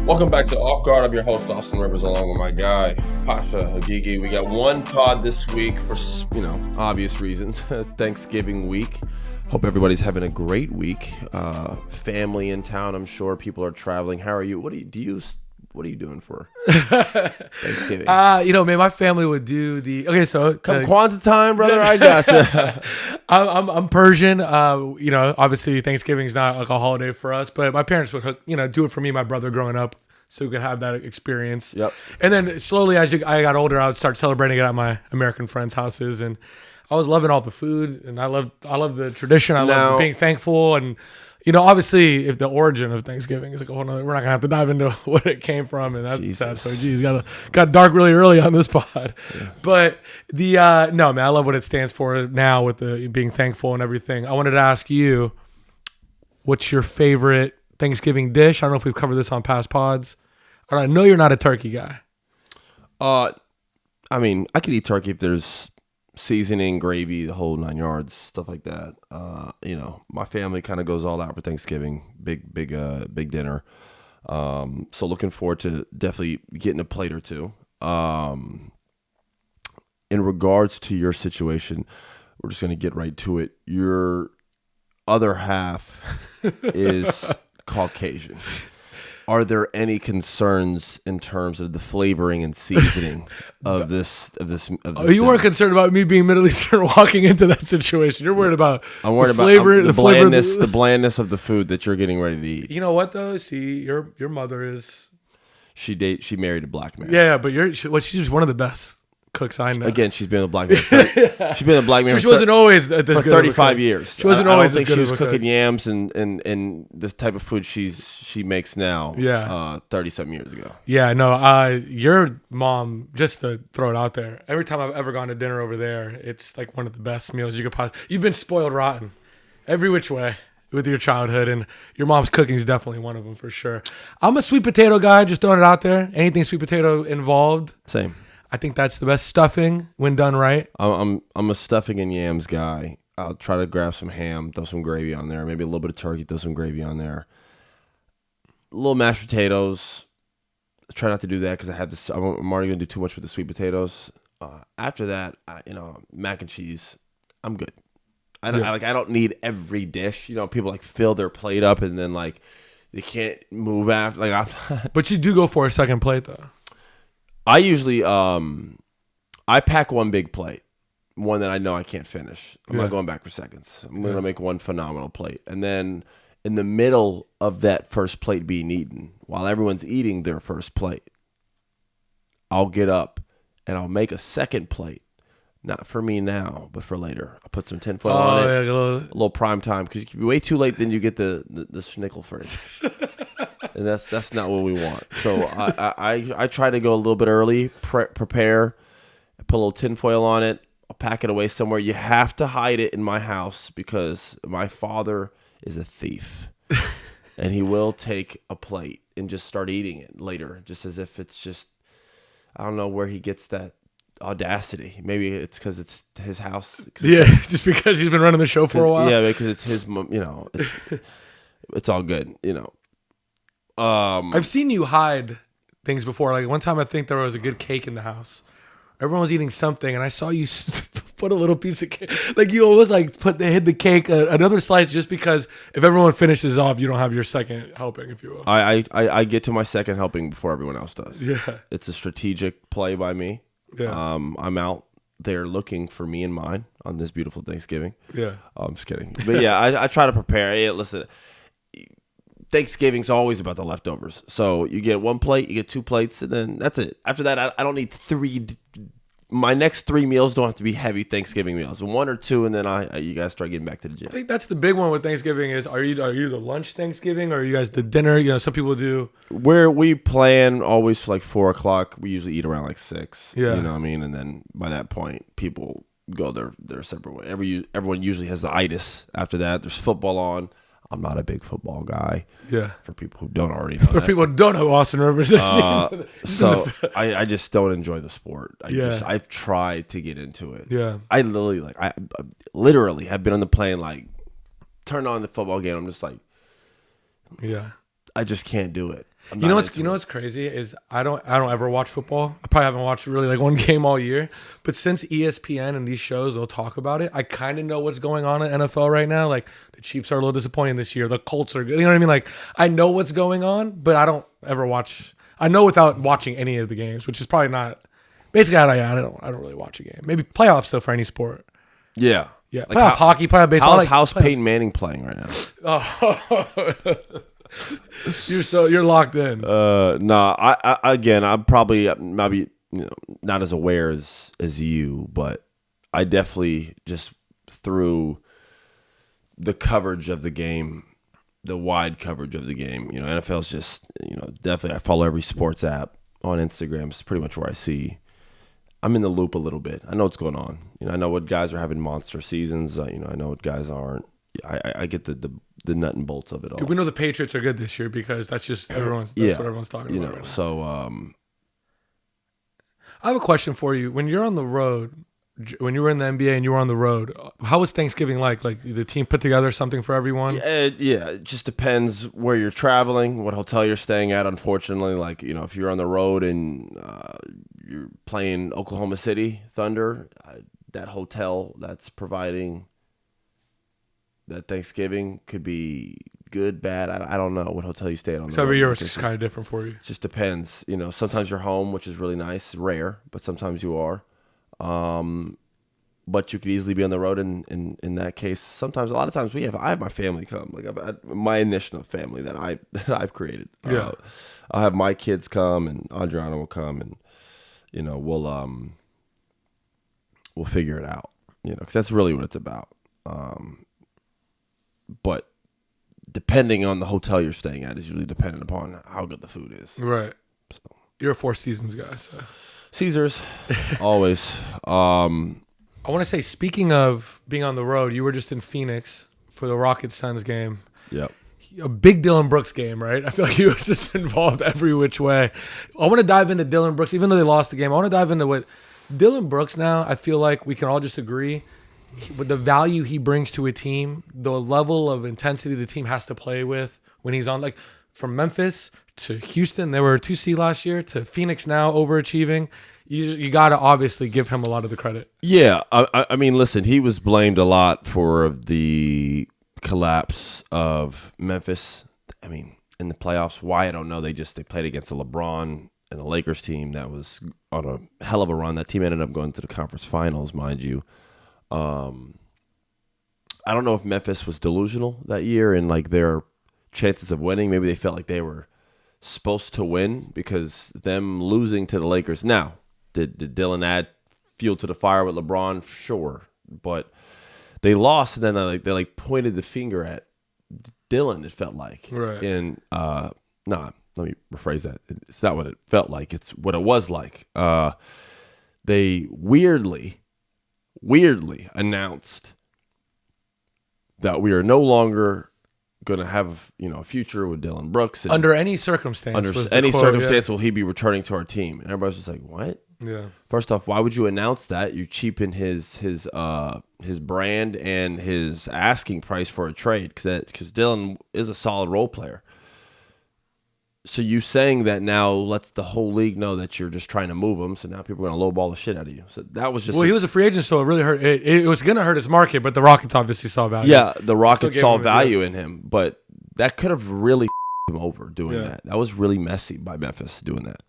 Welcome back to Off Guard. I'm your host, Austin Rivers, along with my guy, Pausha Hagigi. We got one pod this week for, obvious reasons. Thanksgiving week. Hope everybody's having a great week. Family in town, I'm sure. People are traveling. How are you? What are you doing for Thanksgiving? Man, my family would do the... Okay, so... Come Kwanzaa time, brother. I gotcha. I'm Persian. Obviously Thanksgiving is not like a holiday for us, but my parents would do it for me and my brother growing up so we could have that experience. Yep. And then slowly as I got older, I would start celebrating it at my American friends' houses, and I was loving all the food, and I love the tradition. I love being thankful, and obviously, if the origin of Thanksgiving is like a whole nother, we're not gonna have to dive into what it came from, and that's sad. So, geez, got dark really early on this pod. Yeah. But I love what it stands for now with the being thankful and everything. I wanted to ask you, what's your favorite Thanksgiving dish? I don't know if we've covered this on past pods. I know you're not a turkey guy. I could eat turkey if there's seasoning, gravy, the whole 9 yards, stuff like that. My family kind of goes all out for Thanksgiving, big dinner. So looking forward to definitely getting a plate or two. In regards to your situation, we're just going to get right to it. Your other half is Caucasian. Are there any concerns in terms of the flavoring and seasoning of this? You weren't concerned about me being Middle Eastern walking into that situation. You're worried about I'm worried about the blandness of the food that you're getting ready to eat. You know what though? See, your mother is she married a black man. Yeah, but she's one of the best cooks I know. Again, she's been a black man. She's been a black man. She wasn't always this for good 35 years. She wasn't always. I don't think she was cooking yams and this type of food she makes now. Yeah, 30-something years ago. Yeah, no. Your mom, just to throw it out there, every time I've ever gone to dinner over there, it's like one of the best meals you could possibly. You've been spoiled rotten, every which way with your childhood, and your mom's cooking is definitely one of them for sure. I'm a sweet potato guy. Just throwing it out there. Anything sweet potato involved. Same. I think that's the best stuffing when done right. I'm a stuffing and yams guy. I'll try to grab some ham, throw some gravy on there, maybe a little bit of turkey, throw some gravy on there. A little mashed potatoes. I try not to do that because I'm already gonna do too much with the sweet potatoes. After that, mac and cheese. I'm good. I don't need every dish. People fill their plate up and then they can't move after. But you do go for a second plate though. I usually I pack one big plate, one that I know I can't finish. I'm not going back for seconds. I'm going to make one phenomenal plate. And then in the middle of that first plate being eaten, while everyone's eating their first plate, I'll get up and I'll make a second plate. Not for me now, but for later. I'll put some tinfoil on it, a little prime time. Because if you wait too late, then you get the schnickel first. And that's not what we want. So I try to go a little bit early, prepare, put a little tinfoil on it. I'll pack it away somewhere. You have to hide it in my house because my father is a thief. And he will take a plate and just start eating it later, just as if it's just, I don't know where he gets that audacity. Maybe it's because it's his house. Yeah, just because he's been running the show for a while. Yeah, because it's his, it's all good, I've seen you hide things before. Like one time I think there was a good cake in the house. Everyone was eating something and I saw you put a little piece of cake. Like you always hid the cake, another slice just because if everyone finishes off, you don't have your second helping, if you will. I get to my second helping before everyone else does. Yeah. It's a strategic play by me. Yeah. I'm out there looking for me and mine on this beautiful Thanksgiving. Yeah. I'm just kidding. But yeah, I try to prepare. Hey, listen, Thanksgiving's always about the leftovers. So you get one plate, you get two plates, and then that's it. After that, I don't need three. My next 3 meals don't have to be heavy Thanksgiving meals. 1 or 2, and then you guys start getting back to the gym. I think that's the big one with Thanksgiving is are you the lunch Thanksgiving or are you guys the dinner? Some people do. Where we plan always for 4 o'clock. We usually eat around 6. Yeah. You know what I mean? And then by that point, people go their separate way. Everyone usually has the itis after that. There's football on. I'm not a big football guy. Yeah. For people who don't already know For people who don't know Austin Rivers. So I just don't enjoy the sport. I've tried to get into it. Yeah. I literally have been on the plane turn on the football game. I'm just like, yeah, I just can't do it. You know what's crazy is I don't ever watch football. I probably haven't watched really like one game all year. But since ESPN and these shows will talk about it, I kind of know what's going on in NFL right now. Like the Chiefs are a little disappointing this year. The Colts are good. You know what I mean? Like I know what's going on, but I don't ever watch. I know without watching any of the games, which is probably not. Basically, I don't really watch a game. Maybe playoffs still for any sport. Yeah. Yeah. Like playoff hockey, playoff baseball. How's Peyton Manning playing right now? Oh. You're locked in. I'm probably maybe not as aware as you, but I definitely just through the coverage of the game, the wide coverage of the game. NFL's just definitely. I follow every sports app on Instagram. It's pretty much where I see. I'm in the loop a little bit. I know what's going on. I know what guys are having monster seasons. I know what guys aren't. I get the nut and bolts of it all. We know the Patriots are good this year because that's just what everyone's talking about right now. So I have a question for you. When you're on the road, when you were in the NBA and you were on the road, how was Thanksgiving like? Like the team put together something for everyone? Yeah, it just depends where you're traveling, what hotel you're staying at. Unfortunately, like if you're on the road and you're playing Oklahoma City Thunder, that hotel that's providing that Thanksgiving could be good, bad. I don't know what hotel you stay at on. So every year it's just kind of different for you. It just depends. Sometimes you're home, which is really nice, rare, but sometimes you are. But you could easily be on the road in that case. A lot of times I have my family come. Like I've had my initial family that I've created. Yeah. I'll have my kids come and Adriana will come and we'll figure it out. Because that's really what it's about. But depending on the hotel you're staying at is usually dependent upon how good the food is. Right. So you're a Four Seasons guy, so Caesars, always. I want to say, speaking of being on the road, you were just in Phoenix for the Rockets Suns game. Yep. A big Dillon Brooks game, right? I feel like you were just involved every which way. I want to dive into Dillon Brooks, even though they lost the game. I want to dive into what Dillon Brooks now. I feel like we can all just agree with the value he brings to a team, the level of intensity the team has to play with when he's on. Like from Memphis to Houston, they were 2 seed last year, to Phoenix now overachieving. You got to obviously give him a lot of the credit. Yeah, I mean, listen, he was blamed a lot for the collapse of Memphis. I mean, in the playoffs, why I don't know. They played against the LeBron and the Lakers team that was on a hell of a run. That team ended up going to the conference finals, mind you. I don't know if Memphis was delusional that year and like their chances of winning. Maybe they felt like they were supposed to win because them losing to the Lakers. Now, did Dillon add fuel to the fire with LeBron? Sure, but they lost and then they pointed the finger at Dillon. It felt like, right? And let me rephrase that. It's not what it felt like. It's what it was like. They weirdly announced that we are no longer going to have a future with Dillon Brooks. And under any circumstance. Will he be returning to our team? And everybody's just like, what? Yeah. First off, why would you announce that? You cheapen his brand and his asking price for a trade because Dillon is a solid role player. So you saying that now lets the whole league know that you're just trying to move him. So now people are going to lowball the shit out of you. So that was just... Well, he was a free agent, so it really hurt. It was going to hurt his market, but the Rockets obviously saw value. Yeah, the Rockets saw value in him, but that could have really him over doing that. That was really messy by Memphis doing that.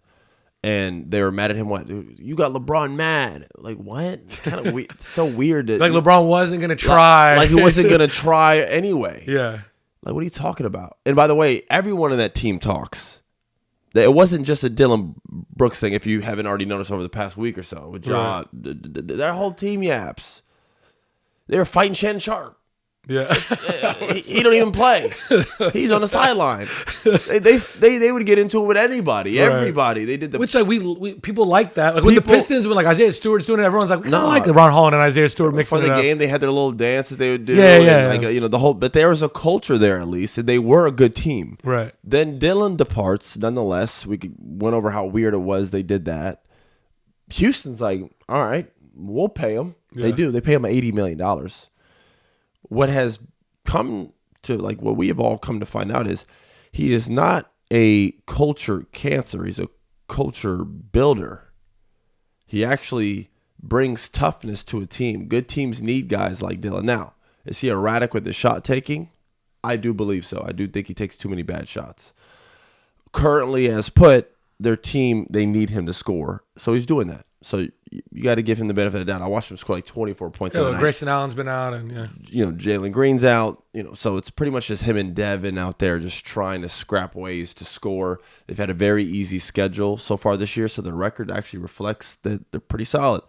And they were mad at him. What? You got LeBron mad. Like, what? Kind of weird. It's so weird. Like LeBron wasn't going to try. Like he wasn't going to try anyway. Yeah. Like, what are you talking about? And by the way, everyone in that team talks. It wasn't just a Dillon Brooks thing, if you haven't already noticed over the past week or so. With Ja, their whole team yaps. They were fighting Shannon Sharp. Yeah. he don't even play. He's on the sideline. They would get into it with anybody, everybody. They did the which like we people like that. Like when the Pistons when like Isaiah Stewart's doing it, everyone's like, no, I like Ron Holland and Isaiah Stewart mixing for the it game. They had their little dance that they would do. Yeah. Like, the whole. But there was a culture there at least, and they were a good team. Right. Then Dillon departs. Nonetheless, we went over how weird it was. They did that. Houston's like, all right, we'll pay him. Yeah. They do. They pay him $80 million. What has come to like what we have all come to find out is he is not a culture cancer. He's a culture builder. He actually brings toughness to a team. Good teams need guys like Dillon. Now, is he erratic with the shot taking? I do believe so. I do think he takes too many bad shots. Currently, as put, their team, they need him to score. So he's doing that. So you got to give him the benefit of the doubt. I watched him score like 24 points. Yeah, Grayson Allen's been out, and Jalen Green's out. So it's pretty much just him and Devin out there just trying to scrap ways to score. They've had a very easy schedule so far this year, so the record actually reflects that they're pretty solid.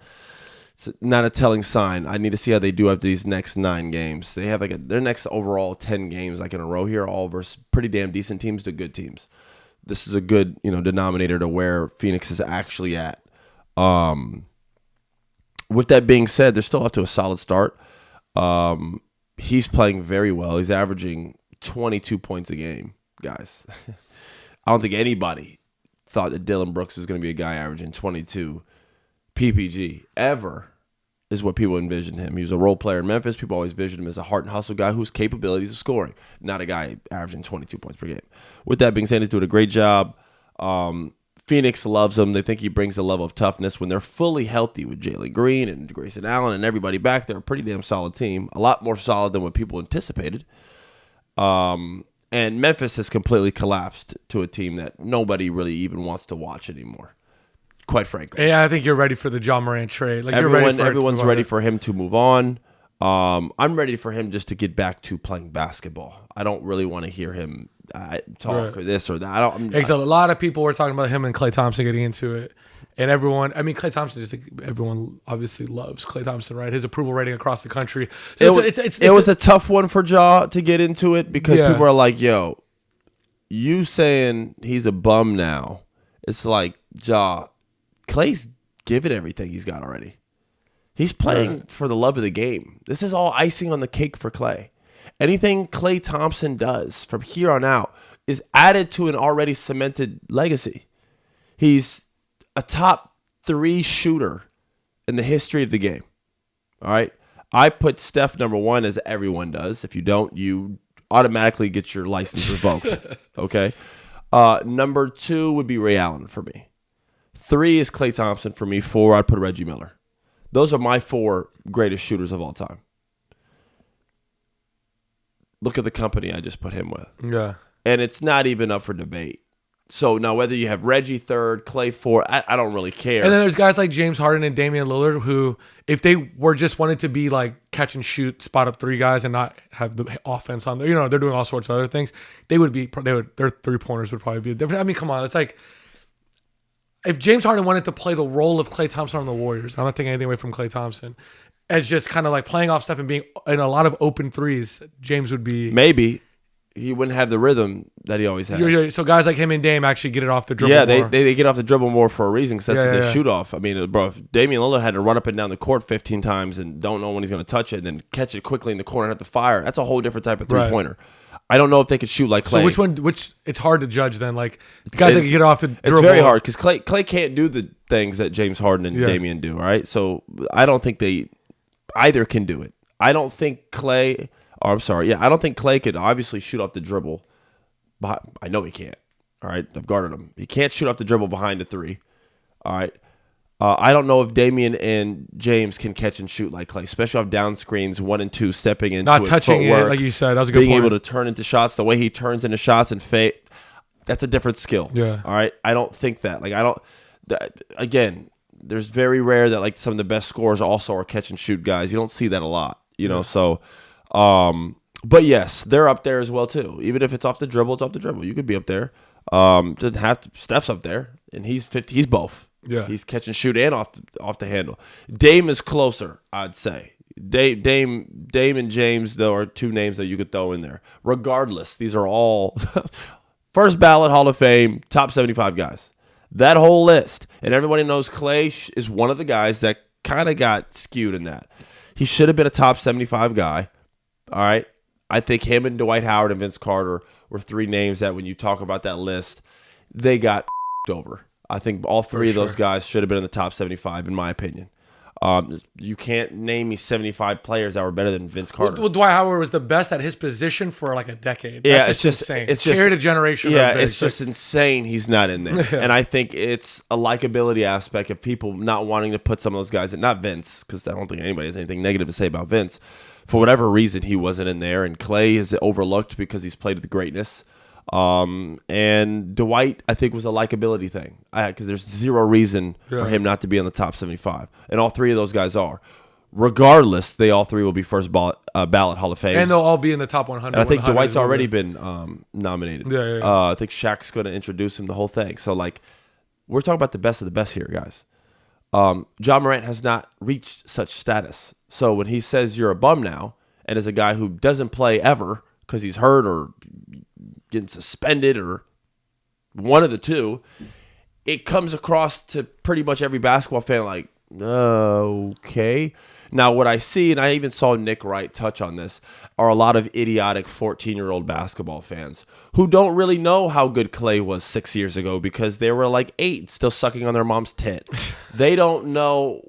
It's not a telling sign. I need to see how they do after these next 9 games. They have their next overall 10 games like in a row here, all versus pretty damn decent teams to good teams. This is a good denominator to where Phoenix is actually at. With that being said, they're still off to a solid start. He's playing very well. He's averaging 22 points a game, guys. I don't think anybody thought that Dillon Brooks was going to be a guy averaging 22 PPG ever, is what people envisioned him. He was a role player in Memphis. People always envisioned him as a heart and hustle guy whose capabilities of scoring, not a guy averaging 22 points per game. With that being said, he's doing a great job. Phoenix loves him. They think he brings a level of toughness when they're fully healthy with Jalen Green and Grayson Allen and everybody back there. A pretty damn solid team. A lot more solid than what people anticipated. And Memphis has completely collapsed to a team that nobody really even wants to watch anymore, quite frankly. Yeah, I think you're ready for the Ja Morant trade. Like everyone's ready for him to move on. I'm ready for him just to get back to playing basketball. I don't really want to hear him talk or this or that. A lot of people were talking about him and Klay Thompson getting into it. And Klay Thompson, everyone obviously loves Klay Thompson, right? His approval rating across the country. So it was a tough one for Ja to get into it because people are like, yo, you saying he's a bum now. It's like, Ja, Klay's given everything he's got already. He's playing for the love of the game. This is all icing on the cake for Klay. Anything Klay Thompson does from here on out is added to an already cemented legacy. He's a top 3 shooter in the history of the game. All right? I put Steph number 1 as everyone does. If you don't, you automatically get your license revoked. Okay? Number 2 would be Ray Allen for me. 3 is Klay Thompson for me. 4, I'd put Reggie Miller. Those are my 4 greatest shooters of all time. Look at the company I just put him with. Yeah. And it's not even up for debate. So now whether you have Reggie 3rd, Klay 4th, I don't really care. And then there's guys like James Harden and Damian Lillard who, if they were just wanted to be like catch and shoot, spot up 3 guys and not have the offense on there, they're doing all sorts of other things. Their 3-pointers would probably be different. I mean, come on. It's like, if James Harden wanted to play the role of Klay Thompson on the Warriors, I'm not taking anything away from Klay Thompson, as just kind of like playing off stuff and being in a lot of open threes, James would be... Maybe. He wouldn't have the rhythm that he always has. So guys like him and Dame actually get it off the dribble more. Yeah, they get off the dribble more for a reason because that's what they shoot off. I mean, bro, if Damian Lillard had to run up and down the court 15 times and don't know when he's going to touch it and then catch it quickly in the corner and have to fire, that's a whole different type of three-pointer. Right. I don't know if they could shoot like Klay. So which it's hard to judge then. Like, the guys that can get off the dribble. It's very hard because Klay can't do the things that James Harden and Damian do, right? So I don't think either can do it. I don't think Klay could obviously shoot off the dribble. I know he can't. All right, I've guarded him. He can't shoot off the dribble behind the 3. All right. I don't know if Damian and James can catch and shoot like Klay, especially off down screens, 1 and 2, stepping into not touching footwork, it, like you said. That was a good being point. able to turn into shots the way he turns into shots and fade. That's a different skill. Yeah. All right. I don't think that. Again, there's very rare that like some of the best scorers also are catch and shoot guys. You don't see that a lot, So, but yes, they're up there as well too. Even if it's off the dribble, it's off the dribble. You could be up there. Doesn't have to. Steph's up there, and he's both. Yeah, he's catch and shoot and off the handle. Dame is closer, I'd say. Dame and James though are 2 names that you could throw in there. Regardless, these are all first ballot Hall of Fame, top 75 guys. That whole list, and everybody knows Klay is one of the guys that kind of got skewed in that. He should have been a top 75 guy. All right. I think him and Dwight Howard and Vince Carter were 3 names that when you talk about that list, they got over. I think all 3 of those guys should have been in the top 75, in my opinion. You can't name me 75 players that were better than Vince Carter. Well, Dwight Howard was the best at his position for like a decade. Yeah, That's just insane. It's just carried a generation. Yeah, it's just insane he's not in there. Yeah. And I think it's a likability aspect of people not wanting to put some of those guys in. Not Vince, because I don't think anybody has anything negative to say about Vince. For whatever reason, he wasn't in there. And Klay is overlooked because he's played with greatness. And Dwight, I think, was a likability thing. Because there's zero reason for him not to be on the top 75. And all three of those guys are. Regardless, they all three will be first ballot Hall of Fame. And they'll all be in the top 100. And I think Dwight's already been nominated. Yeah. I think Shaq's going to introduce him, the whole thing. So, like, we're talking about the best of the best here, guys. Ja Morant has not reached such status. So when he says you're a bum now, and as a guy who doesn't play ever because he's hurt or getting suspended or one of the two, it comes across to pretty much every basketball fan like, okay. Now, what I see, and I even saw Nick Wright touch on this, are a lot of idiotic 14-year-old basketball fans who don't really know how good Klay was 6 years ago because they were like 8, still sucking on their mom's tit. They don't know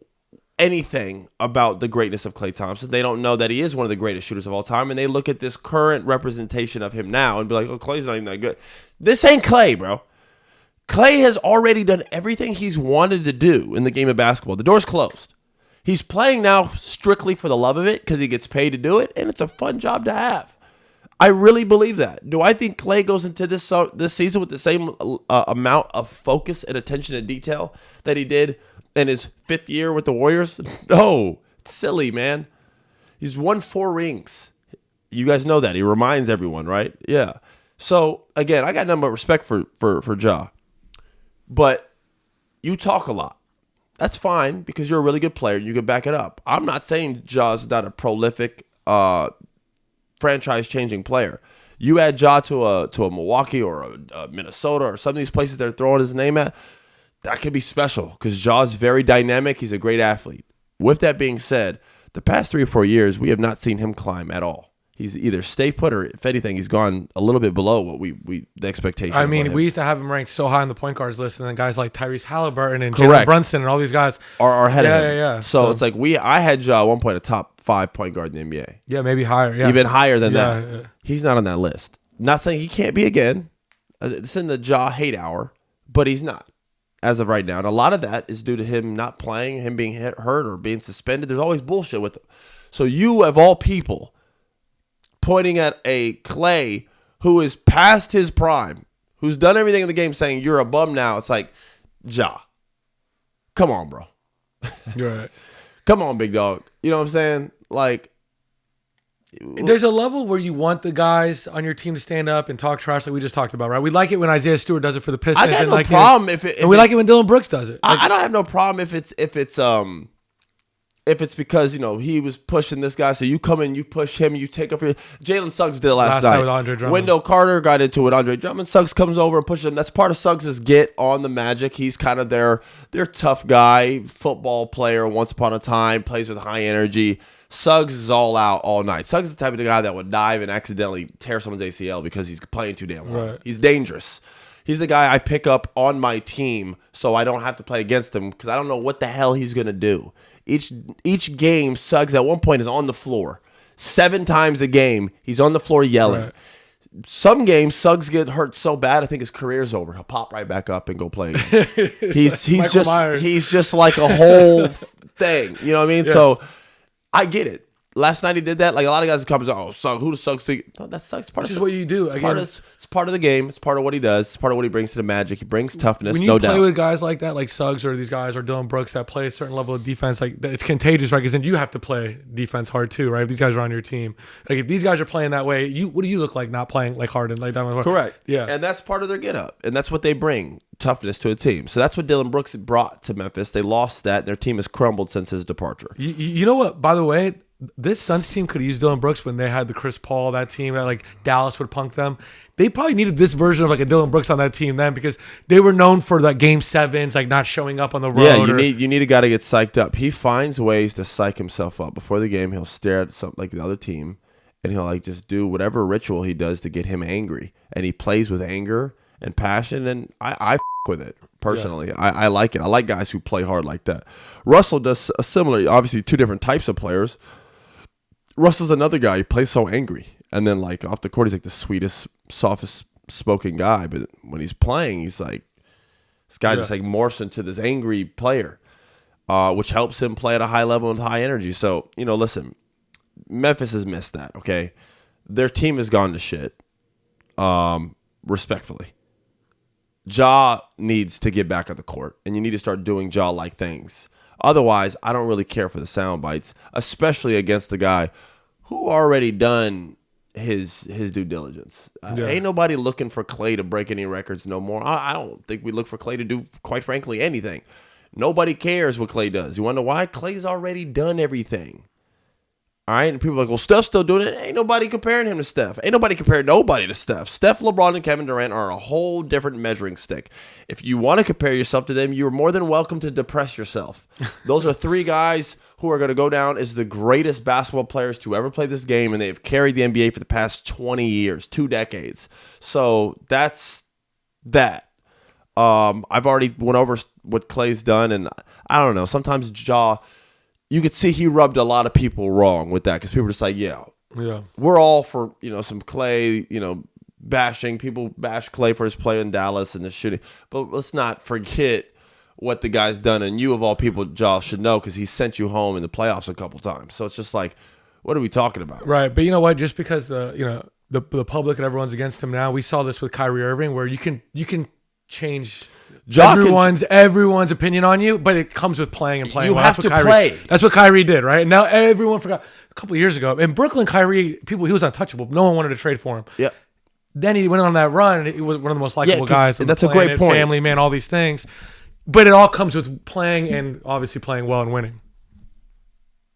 anything about the greatness of Klay Thompson. They don't know that he is one of the greatest shooters of all time, and they look at this current representation of him now and be like, oh, Klay's not even that good. This ain't Klay, bro. Klay has already done everything he's wanted to do in the game of basketball. The door's closed. He's playing now strictly for the love of it because he gets paid to do it, and it's a fun job to have. I really believe that. Do I think Klay goes into this season with the same amount of focus and attention to detail that he did in his 5th year with the Warriors? No. It's silly, man. He's won 4 rings. You guys know that. He reminds everyone, right? Yeah. So, again, I got nothing but respect for Ja. But you talk a lot. That's fine because you're a really good player and you can back it up. I'm not saying Ja's not a prolific franchise-changing player. You add Ja to a Milwaukee or a Minnesota or some of these places they're throwing his name at, that could be special because Ja's very dynamic. He's a great athlete. With that being said, the past 3 or 4 years, we have not seen him climb at all. He's either stay put or, if anything, he's gone a little bit below what the expectation. I mean, we used to have him ranked so high on the point guards list, and then guys like Tyrese Halliburton and Jalen Brunson and all these guys are ahead of him. Yeah. So it's like I had Ja at one point a top 5 point guard in the NBA. Yeah, maybe higher. Yeah, even higher than that. Yeah. He's not on that list. Not saying he can't be again. It's in the Ja hate hour, but he's not as of right now. And a lot of that is due to him not playing, him being hurt or being suspended. There's always bullshit with him. So you, of all people, pointing at a Klay who is past his prime, who's done everything in the game, saying you're a bum now. It's like, Ja, come on, bro. You're right. Come on, big dog. You know what I'm saying? Like, there's a level where you want the guys on your team to stand up and talk trash like we just talked about, right? We like it when Isaiah Stewart does it for the Pistons. I got no problem if we like it when Dillon Brooks does it. I don't have no problem if it's because, he was pushing this guy, so you come in, you push him, you take up your... Jalen Suggs did it last night. With Andre Drummond. Wendell Carter got into it. Andre Drummond. Suggs comes over and pushes him. That's part of Suggs' get on the Magic. He's kind of their tough guy, football player once upon a time, plays with high energy. Suggs is all out all night. Suggs is the type of guy that would dive and accidentally tear someone's ACL because he's playing too damn hard. Right. He's dangerous. He's the guy I pick up on my team so I don't have to play against him because I don't know what the hell he's going to do. Each game, Suggs at one point is on the floor. 7 times a game, he's on the floor yelling. Right. Some games, Suggs get hurt so bad, I think his career's over. He'll pop right back up and go play again. He's just like a whole thing. You know what I mean? Yeah. So I get it. Last night he did that. Like a lot of guys come and say, "Oh, Suggs, who does Suggs see?" No, that Suggs part. This is what you do. It's part of the game. It's part of what he does. It's part of what he brings to the Magic. He brings toughness. When you play with guys like that, like Suggs or these guys or Dillon Brooks that play a certain level of defense, like it's contagious, right? Because then you have to play defense hard too, right? If these guys are on your team, like if these guys are playing that way, what do you look like not playing like hard and like that? Correct. Yeah, and that's part of their get up, and that's what they bring. Toughness to a team. So that's what Dillon Brooks brought to Memphis. They lost that. Their team has crumbled since his departure. You know what? By the way, this Suns team could use Dillon Brooks when they had the Chris Paul, that team that like Dallas would punk them. They probably needed this version of like a Dillon Brooks on that team then because they were known for like game 7s, like not showing up on the road. Yeah, you need a guy to get psyched up. He finds ways to psych himself up. Before the game, he'll stare at something like the other team and he'll like just do whatever ritual he does to get him angry. And he plays with anger and passion, and I with it. personally. Yeah. I like it. I like guys who play hard like that. Russell does a similar, obviously two different types of players. Russell's another guy. He plays so angry. And then like off the court, he's like the sweetest, softest spoken guy. But when he's playing, he's like, this guy just like morphs into this angry player, which helps him play at a high level with high energy. So, listen, Memphis has missed that, okay? Their team has gone to shit, respectfully. Ja needs to get back on the court, and you need to start doing Ja-like things. Otherwise, I don't really care for the sound bites, especially against the guy who already done his due diligence. Ain't nobody looking for Klay to break any records no more. I don't think we look for Klay to do, quite frankly, anything. Nobody cares what Klay does. You want to know why? Klay's already done everything. All right, and people are like, well, Steph's still doing it. Ain't nobody comparing him to Steph. Ain't nobody comparing nobody to Steph. Steph, LeBron, and Kevin Durant are a whole different measuring stick. If you want to compare yourself to them, you're more than welcome to depress yourself. Those are three guys who are going to go down as the greatest basketball players to ever play this game, and they've carried the NBA for the past 20 years, 2 decades. So that's that. I've already went over what Klay's done, and I don't know. Sometimes you could see he rubbed a lot of people wrong with that because people are just like, yeah, we're all for, some Klay, bashing. People bash Klay for his play in Dallas and the shooting. But let's not forget what the guy's done. And you, of all people, Ja, should know because he sent you home in the playoffs a couple times. So it's just like, what are we talking about? Right. But you know what? Just because the public and everyone's against him now, we saw this with Kyrie Irving where you can change everyone's opinion on you, but it comes with playing and playing. You have to play. That's what Kyrie did, right? And now everyone forgot. A couple of years ago in Brooklyn, Kyrie, he was untouchable. No one wanted to trade for him. Yeah. Then he went on that run, and he was one of the most likable guys. That's a great point. Family man, all these things, but it all comes with playing and obviously playing well and winning.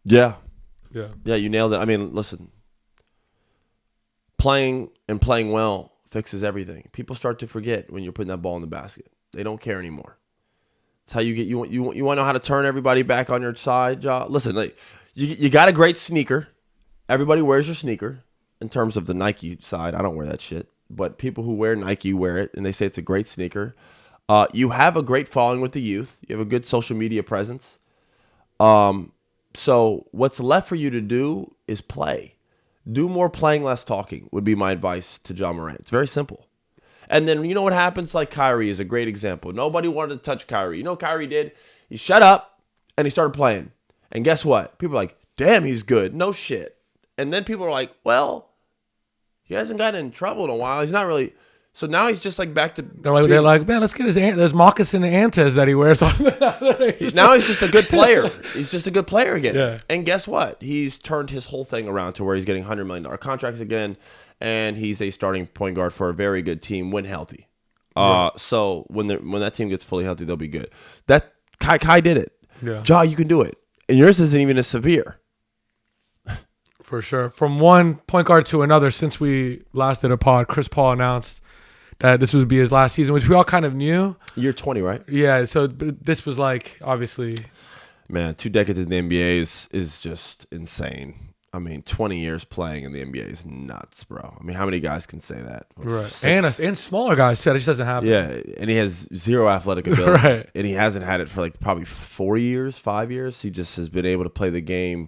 Yeah. You nailed it. I mean, listen, playing and playing well fixes everything. People start to forget when you're putting that ball in the basket. They don't care anymore. It's how you get you want to know how to turn everybody back on your side, Ja. Listen, like, you got a great sneaker. Everybody wears your sneaker. In terms of the Nike side, I don't wear that shit. But people who wear Nike wear it, and they say it's a great sneaker. You have a great following with the youth. You have a good social media presence. So what's left for you to do is play. Do more playing, less talking would be my advice to Ja Morant. It's very simple. And then you know what happens? Like Kyrie is a great example. Nobody wanted to touch Kyrie. You know what Kyrie did? He shut up and he started playing. And guess what? People are like, damn, he's good. No shit. And then people are like, well, he hasn't gotten in trouble in a while. He's not really. So now he's just like back to. They're like, man, let's get those moccasin Antas that he wears. Now he's just a good player. He's just a good player again. Yeah. And guess what? He's turned his whole thing around to where he's getting $100 million contracts again. And he's a starting point guard for a very good team when healthy. So when that team gets fully healthy, they'll be good. That Kai did it. Yeah. Ja, you can do it. And yours isn't even as severe. For sure. From one point guard to another, since we last did a pod, Chris Paul announced that this would be his last season, which we all kind of knew. Year 20, right? Yeah. So this was like, obviously. Man, 2 decades in the NBA is just insane. I mean, 20 years playing in the NBA is nuts, bro. I mean, how many guys can say that? Right. And smaller guys said it just doesn't happen. Yeah, and he has zero athletic ability. Right. And he hasn't had it for like probably 4 years, 5 years. He just has been able to play the game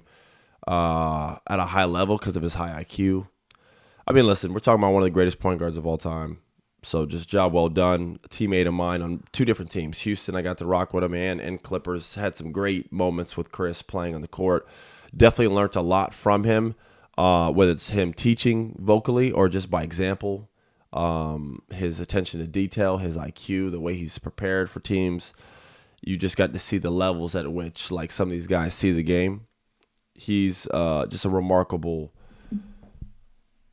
at a high level because of his high IQ. I mean, listen, we're talking about one of the greatest point guards of all time. So just job well done. A teammate of mine on 2 different teams. Houston, I got to rock with him, and Clippers. Had some great moments with Chris playing on the court. Definitely learned a lot from him, whether it's him teaching vocally or just by example. His attention to detail, his IQ, the way he's prepared for teams. You just got to see the levels at which like some of these guys see the game. He's just a remarkable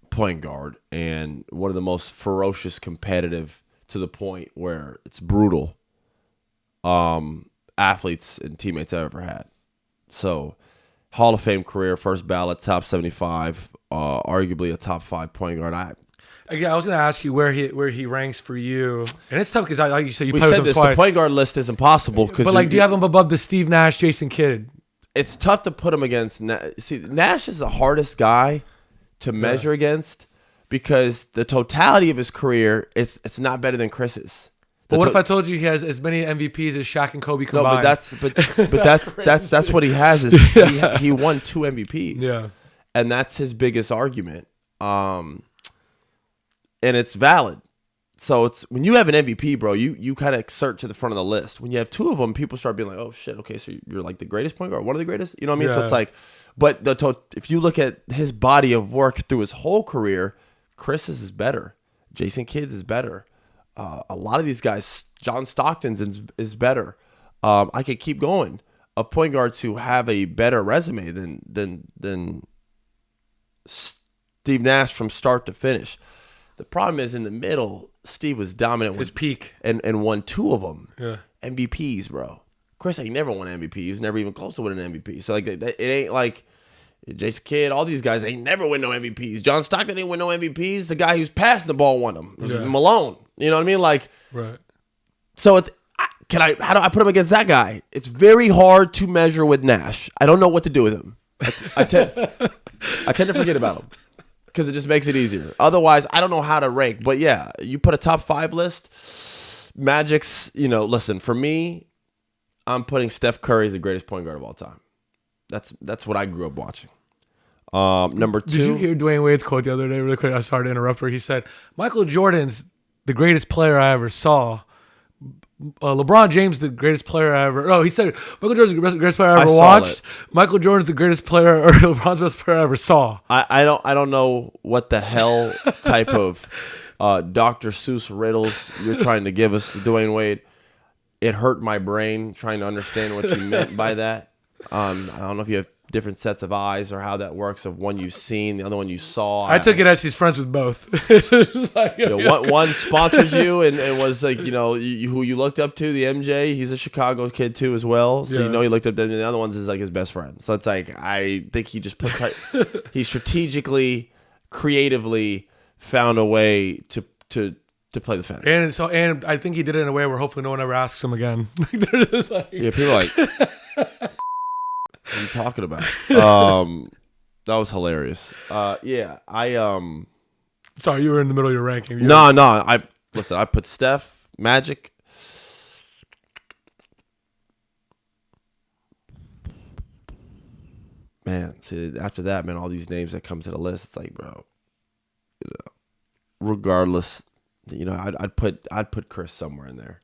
point guard and one of the most ferocious, competitive to the point where it's brutal athletes and teammates I've ever had. So Hall of Fame career, first ballot, top 75, arguably a top 5 point guard. I was going to ask you where he ranks for you, and it's tough because like you said, we said this. The point guard list is impossible. But like, do you have him above the Steve Nash, Jason Kidd? It's tough to put him against. See, Nash is the hardest guy to measure against because the totality of his career, it's not better than Chris's. But what if I told you he has as many MVPs as Shaq and Kobe combined? No, but that's what he has. Is he won 2 MVPs. Yeah, and that's his biggest argument. And it's valid. So it's when you have an MVP, bro, you kind of insert to the front of the list. When you have 2 of them, people start being like, "Oh shit, okay, so you're like the greatest point guard, one of the greatest." You know what I mean? Yeah. So it's like, but if you look at his body of work through his whole career, Chris's is better. Jason Kidd's is better. A lot of these guys, John Stockton's is better. I could keep going of point guards who have a better resume than Steve Nash from start to finish. The problem is in the middle, Steve was dominant. His peak. And won 2 of them. Yeah. MVPs, bro. Chris ain't never won MVP. He was never even close to winning an MVP. So like it ain't like Jason Kidd, all these guys ain't never win no MVPs. John Stockton ain't win no MVPs. The guy who's passing the ball won them. It was Malone. You know what I mean? Like, right. So how do I put him against that guy? It's very hard to measure with Nash. I don't know what to do with him. I tend to forget about him because it just makes it easier. Otherwise, I don't know how to rank. But yeah, you put a top 5 list. Magic's, listen, for me, I'm putting Steph Curry as the greatest point guard of all time. That's what I grew up watching. Number 2. Did you hear Dwayne Wade's quote the other day? Really quick, I started to interrupt where he said, Michael Jordan's the greatest player I ever saw. LeBron James, the greatest player I ever. No, he said Michael Jordan's the greatest player I ever watched. Michael Jordan's the greatest player, or LeBron's the best player I ever saw. I don't know what the hell type of Dr. Seuss riddles you're trying to give us, Dwayne Wade. It hurt my brain trying to understand what you meant by that. I don't know if you have different sets of eyes or how that works, of one you've seen, the other one you saw. I took it as he's friends with both. Like, one sponsors you and was like, who you looked up to, the MJ. He's a Chicago kid too as well. So he looked up to him. The other one's is like his best friend. So it's like, I think he just he strategically, creatively found a way to play the fence. And I think he did it in a way where hopefully no one ever asks him again. They're just like, yeah, people are like, what are you talking about? That was hilarious. Yeah, sorry, you were in the middle of your ranking. No. I put Steph, Magic. Man, see, after that, man, all these names that come to the list, it's like, bro, regardless, I'd put Chris somewhere in there.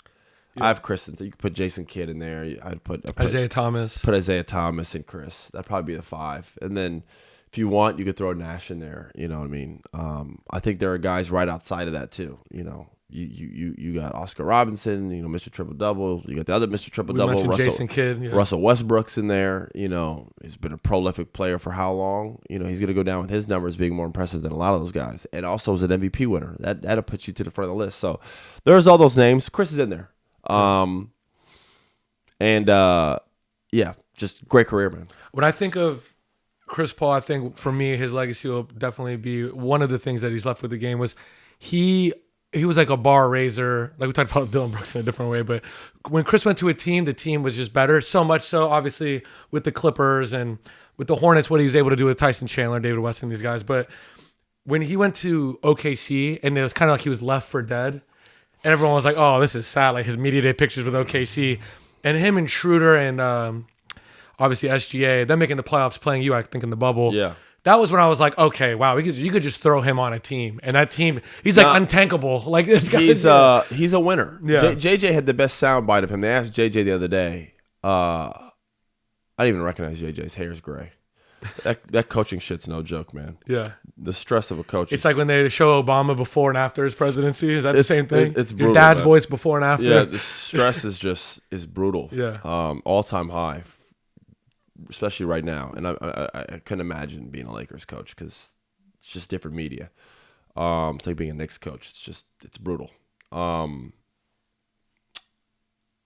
Yeah. I have Chris. You could put Jason Kidd in there. I'd put Isaiah Thomas. Put Isaiah Thomas and Chris. That'd probably be the 5. And then if you want, you could throw Nash in there. You know what I mean? I think there are guys right outside of that too. You got Oscar Robinson. Mr. Triple Double. You got the other Mr. Triple Double. Jason Kidd. Yeah. Russell Westbrook's in there. He's been a prolific player for how long? He's gonna go down with his numbers being more impressive than a lot of those guys. And also is an MVP winner. That'll put you to the front of the list. So there's all those names. Chris is in there. Just great career, man. When I think of Chris Paul, I think for me, his legacy will definitely be one of the things that he's left with the game was he was like a bar raiser. Like we talked about Dillon Brooks in a different way, but when Chris went to a team, the team was just better. So much so, obviously, with the Clippers and with the Hornets, what he was able to do with Tyson Chandler, David West, and these guys. But when he went to OKC, and it was kind of like he was left for dead. And everyone was like, oh, this is sad. Like his media day pictures with OKC. And him and Schroeder and obviously SGA, them making the playoffs, playing you, I think, in the bubble. Yeah. That was when I was like, okay, wow, you could just throw him on a team. And that team, he's like untankable. Like this guy. He's a winner. Yeah. JJ had the best soundbite of him. They asked JJ the other day. I didn't even recognize JJ's hair is gray. That coaching shit's no joke, man. Yeah. The stress of a coach. It's like when they show Obama before and after his presidency. Is that the same thing? It's brutal, your dad's man. voice before and after. Yeah, the stress is brutal. Yeah. All time high, especially right now. And I couldn't imagine being a Lakers coach because it's just different media. It's like being a Knicks coach. It's brutal.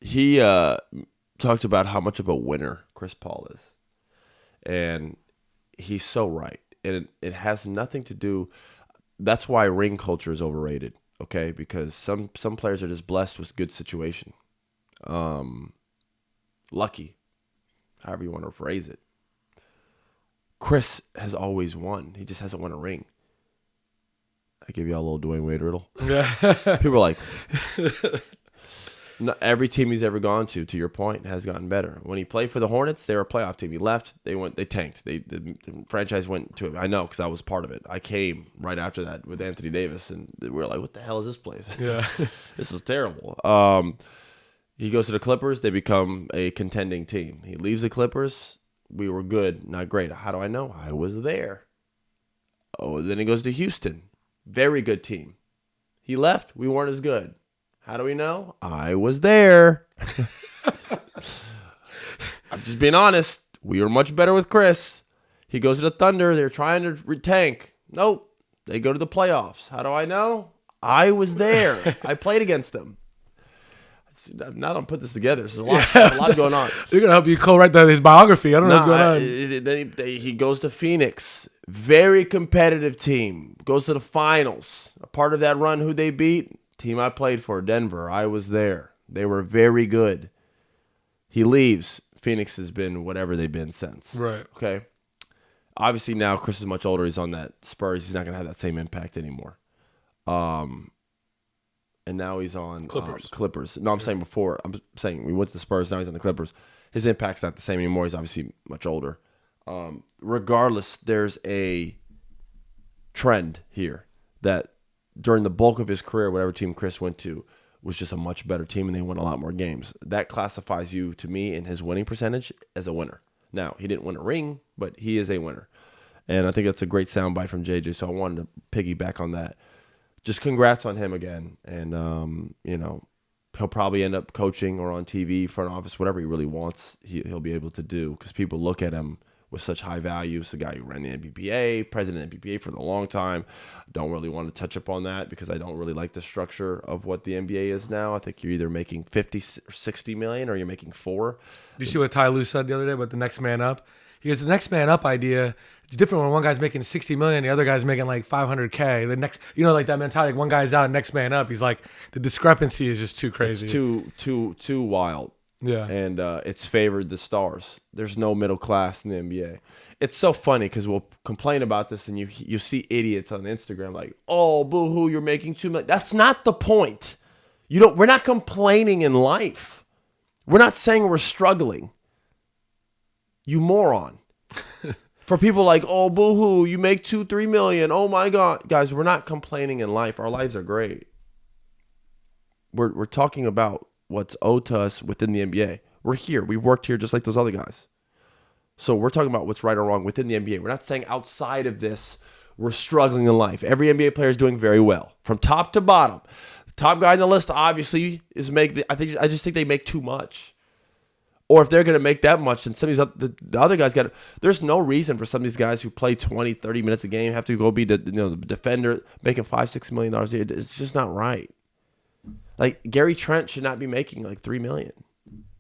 He talked about how much of a winner Chris Paul is, and he's so right. And it has nothing to do. That's why ring culture is overrated. Okay, because some players are just blessed with good situation, lucky, however you want to phrase it. Chris has always won. He just hasn't won a ring. I give y'all a little Dwayne Wade riddle. Yeah. People are like, every team he's ever gone to your point, has gotten better. When he played for the Hornets, they were a playoff team. He left, they tanked. The franchise went to it. I know because I was part of it. I came right after that with Anthony Davis, and we were like, "What the hell is this place? Yeah, this is terrible." He goes to the Clippers. They become a contending team. He leaves the Clippers. We were good, not great. How do I know? I was there. Oh, then he goes to Houston. Very good team. He left. We weren't as good. How do we know? I was there. I'm just being honest. We were much better with Chris. He goes to the Thunder. They're trying to tank. Nope. They go to the playoffs. How do I know? I was there. I played against them. Now don't put this together. There's a lot going on. They're going to help you co-write his biography. I don't know what's going on. Then he goes to Phoenix. Very competitive team. Goes to the finals. A part of that run, who they beat? Team I played for, Denver. I was there. They were very good. He leaves. Phoenix has been whatever they've been since. Right. Okay. Obviously now Chris is much older. He's on that Spurs. He's not going to have that same impact anymore. And now he's on Clippers. No, I'm saying before. I'm saying we went to the Spurs. Now he's on the Clippers. His impact's not the same anymore. He's obviously much older. Regardless, there's a trend here that during the bulk of his career, whatever team Chris went to was just a much better team, and they won a lot more games. That classifies you, to me, in his winning percentage as a winner. Now, he didn't win a ring, but he is a winner. And I think that's a great soundbite from JJ, so I wanted to piggyback on that. Just congrats on him again. And, he'll probably end up coaching or on TV, front office, whatever he really wants, he'll be able to do because people look at him with such high value. It's the guy who ran the NBPA, president of the NBPA for a long time. Don't really want to touch up on that because I don't really like the structure of what the NBA is now. I think you're either making 50 or 60 million or you're making $4 million. Did you see what Ty Lue said the other day about the next man up? He goes, the next man up idea, it's different when one guy's making 60 million, the other guy's making like 500K. The next, like that mentality, like one guy's out, next man up. He's like, the discrepancy is just too crazy. It's too wild. Yeah. And it's favored the stars. There's no middle class in the NBA. It's so funny because we'll complain about this and you see idiots on Instagram like, oh, boo-hoo, you're making too much. That's not the point. We're not complaining in life. We're not saying we're struggling. You moron. For people like, oh, boo-hoo, you make $2-3 million. Oh, my God. Guys, we're not complaining in life. Our lives are great. We're talking about what's owed to us within the NBA. We're here. We've worked here just like those other guys. So we're talking about what's right or wrong within the NBA. We're not saying outside of this, we're struggling in life. Every NBA player is doing very well. From top to bottom. The top guy on the list, obviously, is I just think they make too much. Or if they're going to make that much, then some of these the other guys got. There's no reason for some of these guys who play 20, 30 minutes a game have to go be the defender making $5-6 million a year. It's just not right. Like Gary Trent should not be making like $3 million.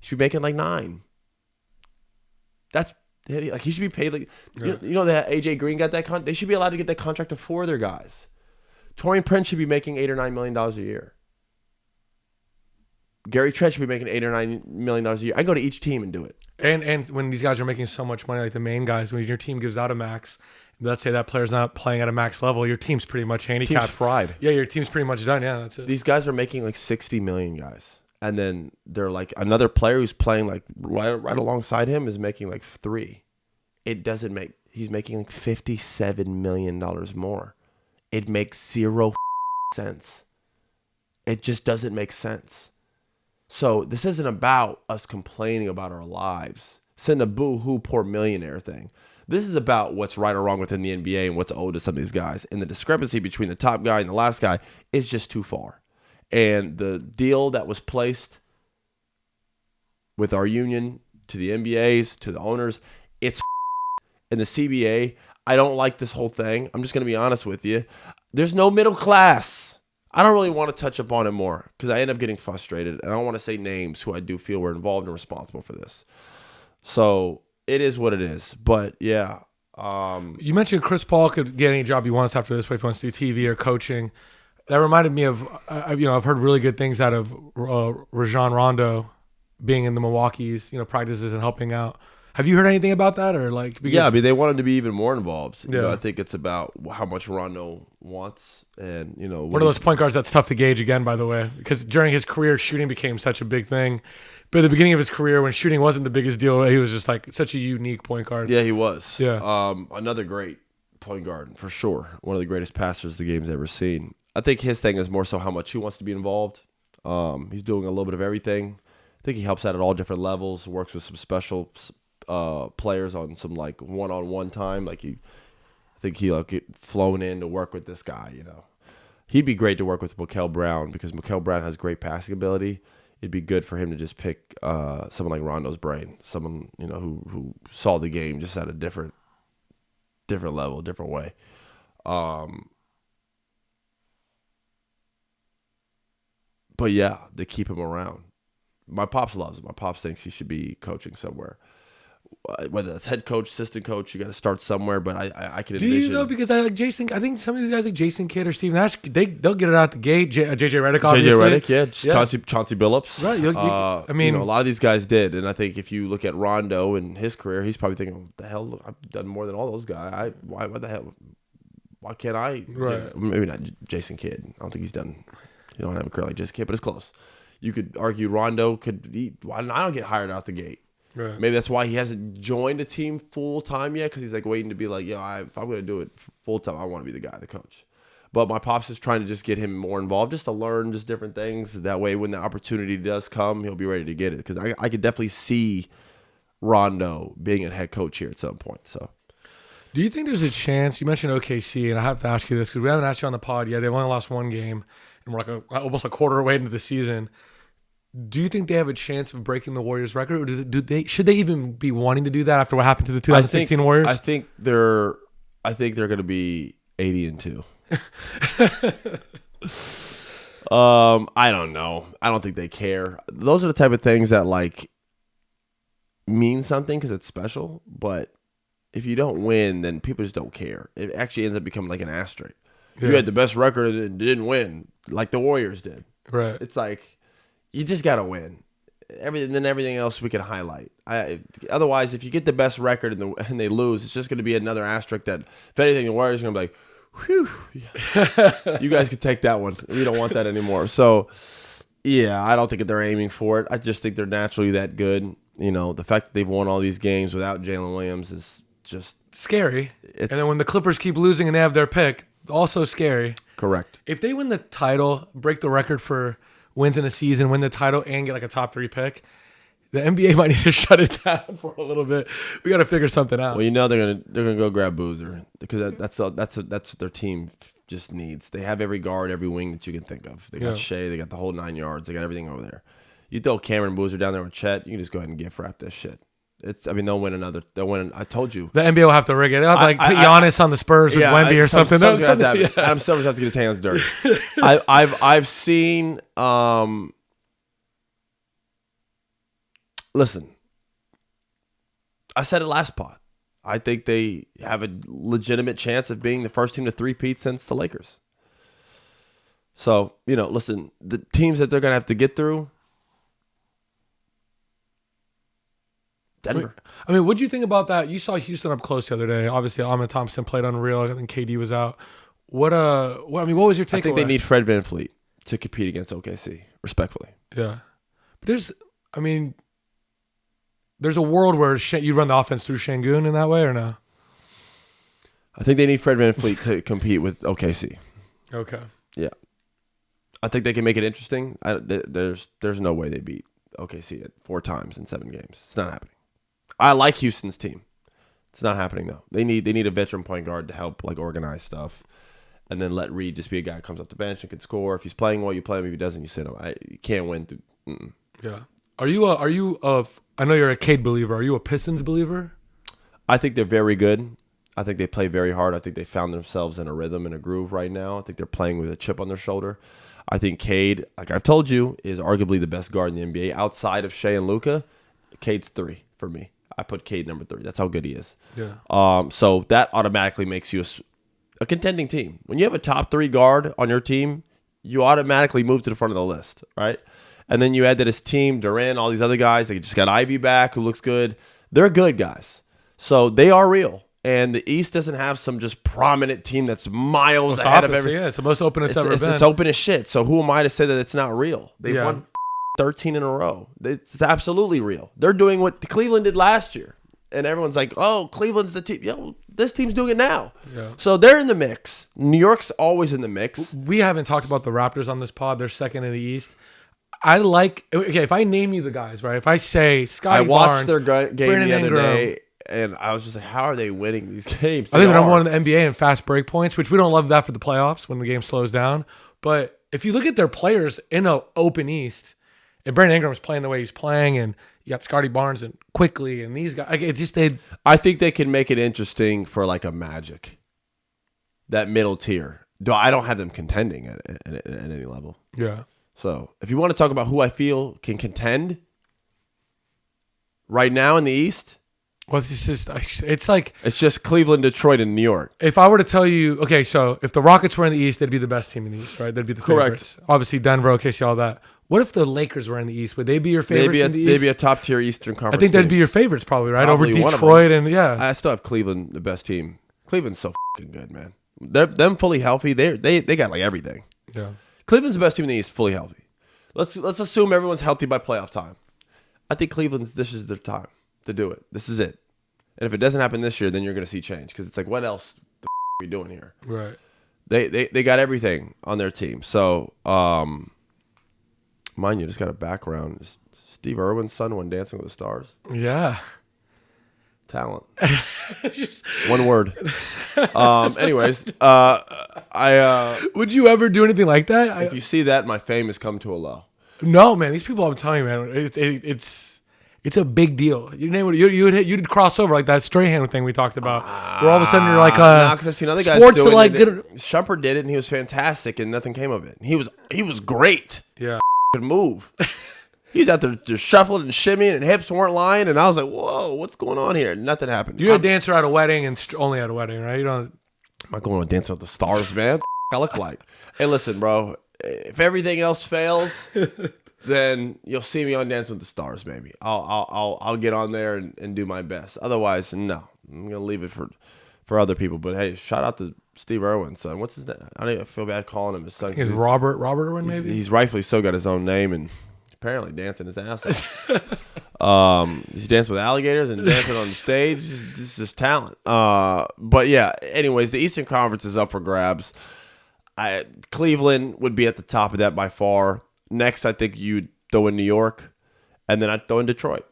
He should be making like $9 million. That's like he should be paid like that AJ Green got that they should be allowed to get that contract to 4 of their guys. Taurean Prince should be making $8 or $9 million a year. Gary Trent should be making $8 or $9 million a year. I go to each team and do it. And when these guys are making so much money, like the main guys, when your team gives out a max, let's say that player's not playing at a max level, your team's pretty much handicapped. Team's fried. Yeah, your team's pretty much done. Yeah, that's it. These guys are making like $60 million, guys. And then they're like another player who's playing like right alongside him is making like $3 million. He's making like $57 million more. It makes zero sense. It just doesn't make sense. So this isn't about us complaining about our lives, send a boo-hoo poor millionaire thing. This is about what's right or wrong within the NBA and what's owed to some of these guys. And the discrepancy between the top guy and the last guy is just too far. And the deal that was placed with our union to the NBAs, to the owners, it's in the CBA. I don't like this whole thing. I'm just going to be honest with you. There's no middle class. I don't really want to touch up on it more because I end up getting frustrated. And I don't want to say names who I do feel were involved and responsible for this. So it is what it is. But yeah. You mentioned Chris Paul could get any job he wants after this, if he wants to do TV or coaching. That reminded me of, I've heard really good things out of Rajon Rondo being in the Milwaukee's, practices and helping out. Have you heard anything about that or like? Because, yeah, I mean they want him to be even more involved. Yeah. I think it's about how much Rondo wants, and one of those point guards that's tough to gauge again, by the way, because during his career, shooting became such a big thing. But at the beginning of his career, when shooting wasn't the biggest deal, he was just like such a unique point guard. Yeah, he was. Yeah. Another great point guard for sure. One of the greatest passers the game's ever seen. I think his thing is more so how much he wants to be involved. He's doing a little bit of everything. I think he helps out at all different levels. Works with some special players on some like one-on-one time. Like I think he like get flown in to work with this guy. He'd be great to work with Mikel Brown because Mikel Brown has great passing ability. It'd be good for him to just pick someone like Rondo's brain, someone who saw the game just at a different level, different way. But yeah, they keep him around. My pops loves him. My pops thinks he should be coaching somewhere. Whether that's head coach, assistant coach, you got to start somewhere. But I can envision. Do you though? Because I like Jason. I think some of these guys like Jason Kidd or Steve Nash, they'll get it out the gate. JJ Redick, obviously. JJ Redick, yeah. Chauncey Billups. Right. I mean, a lot of these guys did, and I think if you look at Rondo and his career, he's probably thinking, "What the hell? I've done more than all those guys. Why the hell? Why can't I?" Right. Maybe not Jason Kidd. I don't think he's done. You don't have a career like Jason Kidd, but it's close. You could argue Rondo could. Why don't I get hired out the gate? Right. Maybe that's why he hasn't joined a team full time yet, because he's like waiting to be like, if I'm going to do it full time, I want to be the guy, the coach. But my pops is trying to just get him more involved, just to learn just different things. That way, when the opportunity does come, he'll be ready to get it. Because I could definitely see Rondo being a head coach here at some point. So, do you think there's a chance? You mentioned OKC, and I have to ask you this because we haven't asked you on the pod yet. They've only lost one game, and we're like almost a quarter way into the season. Do you think they have a chance of breaking the Warriors record, or should they even be wanting to do that after what happened to the 2016 Warriors? I think they're going to be 80-2. I don't know. I don't think they care. Those are the type of things that like mean something because it's special. But if you don't win, then people just don't care. It actually ends up becoming like an asterisk. Yeah. You had the best record and didn't win, like the Warriors did. Right. It's like, you just got to win. Everything else we can highlight. Otherwise, if you get the best record and they lose, it's just going to be another asterisk that, if anything, the Warriors are going to be like, whew, you guys can take that one. We don't want that anymore. So, yeah, I don't think that they're aiming for it. I just think they're naturally that good. The fact that they've won all these games without Jalen Williams is just scary. And then when the Clippers keep losing and they have their pick, also scary. Correct. If they win the title, break the record for wins in a season, win the title, and get like a top 3 pick, the NBA might need to shut it down for a little bit. We got to figure something out. Well, they're gonna go grab Boozer because that's what their team just needs. They have every guard, every wing that you can think of. They got Shea, they got the whole 9 yards, they got everything over there. You throw Cameron Boozer down there with Chet, you can just go ahead and gift wrap this shit. They'll win. I told you. The NBA will have to rig it. They'll have to put Giannis on the Spurs with Wemby or something. Adam Silver's have to get his hands dirty. I've seen. Listen, I said it last pod. I think they have a legitimate chance of being the first team to three-peat since the Lakers. So, listen, the teams that they're going to have to get through, Denver. I mean, what'd you think about that? You saw Houston up close the other day. Obviously, Ahmed Thompson played unreal. I think KD was out. What was your takeaway? I think they need Fred VanVleet to compete against OKC, respectfully. Yeah. But there's a world where you run the offense through Şengün in that way, or no? I think they need Fred VanVleet to compete with OKC. Okay. Yeah. I think they can make it interesting. There's no way they beat OKC 4 times in 7 games. It's not happening. I like Houston's team. It's not happening though. They need a veteran point guard to help like organize stuff, and then let Reed just be a guy who comes off the bench and can score. If he's playing well, you play him. If he doesn't, you sit him. You can't win. Yeah. Are you I know you're a Cade believer. Are you a Pistons believer? I think they're very good. I think they play very hard. I think they found themselves in a rhythm and a groove right now. I think they're playing with a chip on their shoulder. I think Cade, like I've told you, is arguably the best guard in the NBA outside of Shea and Luka. Cade's 3 for me. I put Cade number 3. That's how good he is. Yeah. So that automatically makes you a contending team. When you have a top 3 guard on your team, you automatically move to the front of the list, right? And then you add that his team, Durant, all these other guys, they just got Ivy back, who looks good. They're good guys. So they are real. And the East doesn't have some just prominent team that's miles ahead of everything. Yeah, it's the most open it's ever been. It's open as shit. So who am I to say that it's not real? They won 13 in a row. It's absolutely real. They're doing what Cleveland did last year. And everyone's like, oh, Cleveland's the team. Yo, this team's doing it now. Yeah. So they're in the mix. New York's always in the mix. We haven't talked about the Raptors on this pod. They're second in the East. If I name you the guys, right? If I say Scotty Barnes, I watched their game Brandon the other Ingram, day. And I was just like, how are they winning these games? I think they're number one in the NBA in fast break points, which we don't love that for the playoffs when the game slows down. But if you look at their players in an open East, and Brandon Ingram's playing the way he's playing, and you got Scotty Barnes and Quickly, and these guys, I think they can make it interesting for like a Magic, that middle tier. I don't have them contending at any level. Yeah. So if you want to talk about who I feel can contend right now in the East. Well, it's just Cleveland, Detroit, and New York. If I were to tell you, okay, so if the Rockets were in the East, they'd be the best team in the East, right? They'd be the favorites. Correct. Obviously, Denver, OKC, all that. What if the Lakers were in the East? Would they be your favorites in the East? They'd be a top-tier Eastern Conference I think they'd be your favorites probably, right? Probably over Detroit and, yeah. I still have Cleveland the best team. Cleveland's so fucking good, man. Them fully healthy, they got like everything. Yeah. Cleveland's the best team in the East, fully healthy. Let's assume everyone's healthy by playoff time. I think this is their time to do it. This is it. And if it doesn't happen this year, then you're going to see change. Because it's like, what else are we doing here? Right. They got everything on their team. So, mind you, just got a background. Steve Irwin's son won Dancing with the Stars. Yeah. Talent. One word. Anyways, would you ever do anything like that? If you see that, my fame has come to a low. No, man. These people, I'm telling you, man, it's a big deal. You'd cross over like that straight hand thing we talked about, where all of a sudden you're like, because I've seen other guys doing it. Shumpert did it, and he was fantastic, and nothing came of it. He was great. Yeah, could move. He's out there just shuffling and shimmying, and hips weren't lying, and I was like, whoa, what's going on here? Nothing happened. You're a dancer at a wedding, and only at a wedding, right? You don't. I'm not going to dance with the stars, man. I look like. Hey, listen, bro. If everything else fails. Then you'll see me on Dance with the Stars, maybe. I'll get on there and do my best. Otherwise, no. I'm gonna leave it for other people. But hey, shout out to Steve Irwin's son. What's his name? I don't even feel bad calling him his son. It's Robert Irwin, maybe. He's rightfully so got his own name and apparently dancing his ass off. He's dancing with alligators and dancing on the stage. It's just talent. But yeah. Anyways, the Eastern Conference is up for grabs. Cleveland would be at the top of that by far. Next, I think you'd throw in New York, and then I'd throw in Detroit.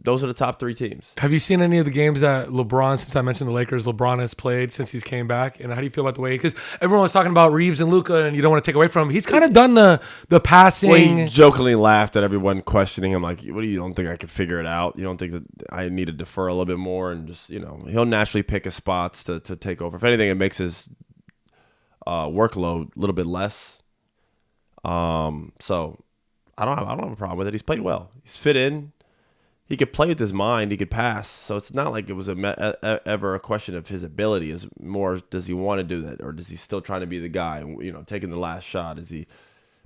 Those are the top three teams. Have you seen any of the games that LeBron, since I mentioned the Lakers, LeBron has played since he's came back? And how do you feel about the way? Because everyone was talking about Reeves and Luka, and you don't want to take away from him. He's kind of done the passing. Well, he jokingly laughed at everyone questioning him, like, what do you don't think I could figure it out? You don't think that I need to defer a little bit more? And just, he'll naturally pick his spots to take over. If anything, it makes his workload a little bit less. So I don't have a problem with it. He's played well. He's fit in. He could play with his mind. He could pass. So it's not like it was ever a question of his ability. It's more, does he want to do that, or does he still trying to be the guy? Taking the last shot. Is he?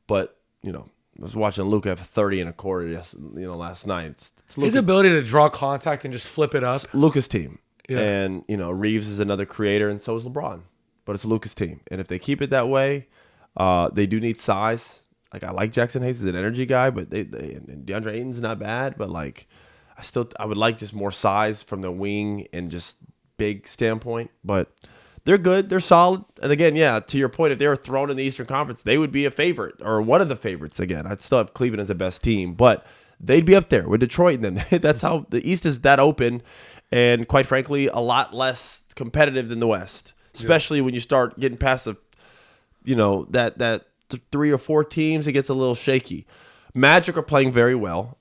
But I was watching Luka have 30 and a quarter. Last night. It's his ability to draw contact and just flip it up. It's Luka's team, yeah. And Reeves is another creator, and so is LeBron. But it's Luka's team, and if they keep it that way. They do need size. Like I like Jackson Hayes as an energy guy, but and DeAndre Ayton's not bad. But like, I would like just more size from the wing and just big standpoint. But they're good. They're solid. And again, yeah, to your point, if they were thrown in the Eastern Conference, they would be a favorite or one of the favorites. Again, I'd still have Cleveland as the best team, but they'd be up there with Detroit and them. That's how the East is that open, and quite frankly, a lot less competitive than the West, especially when you start getting past the. That 3 or 4 teams, it gets a little shaky. Magic are playing very well.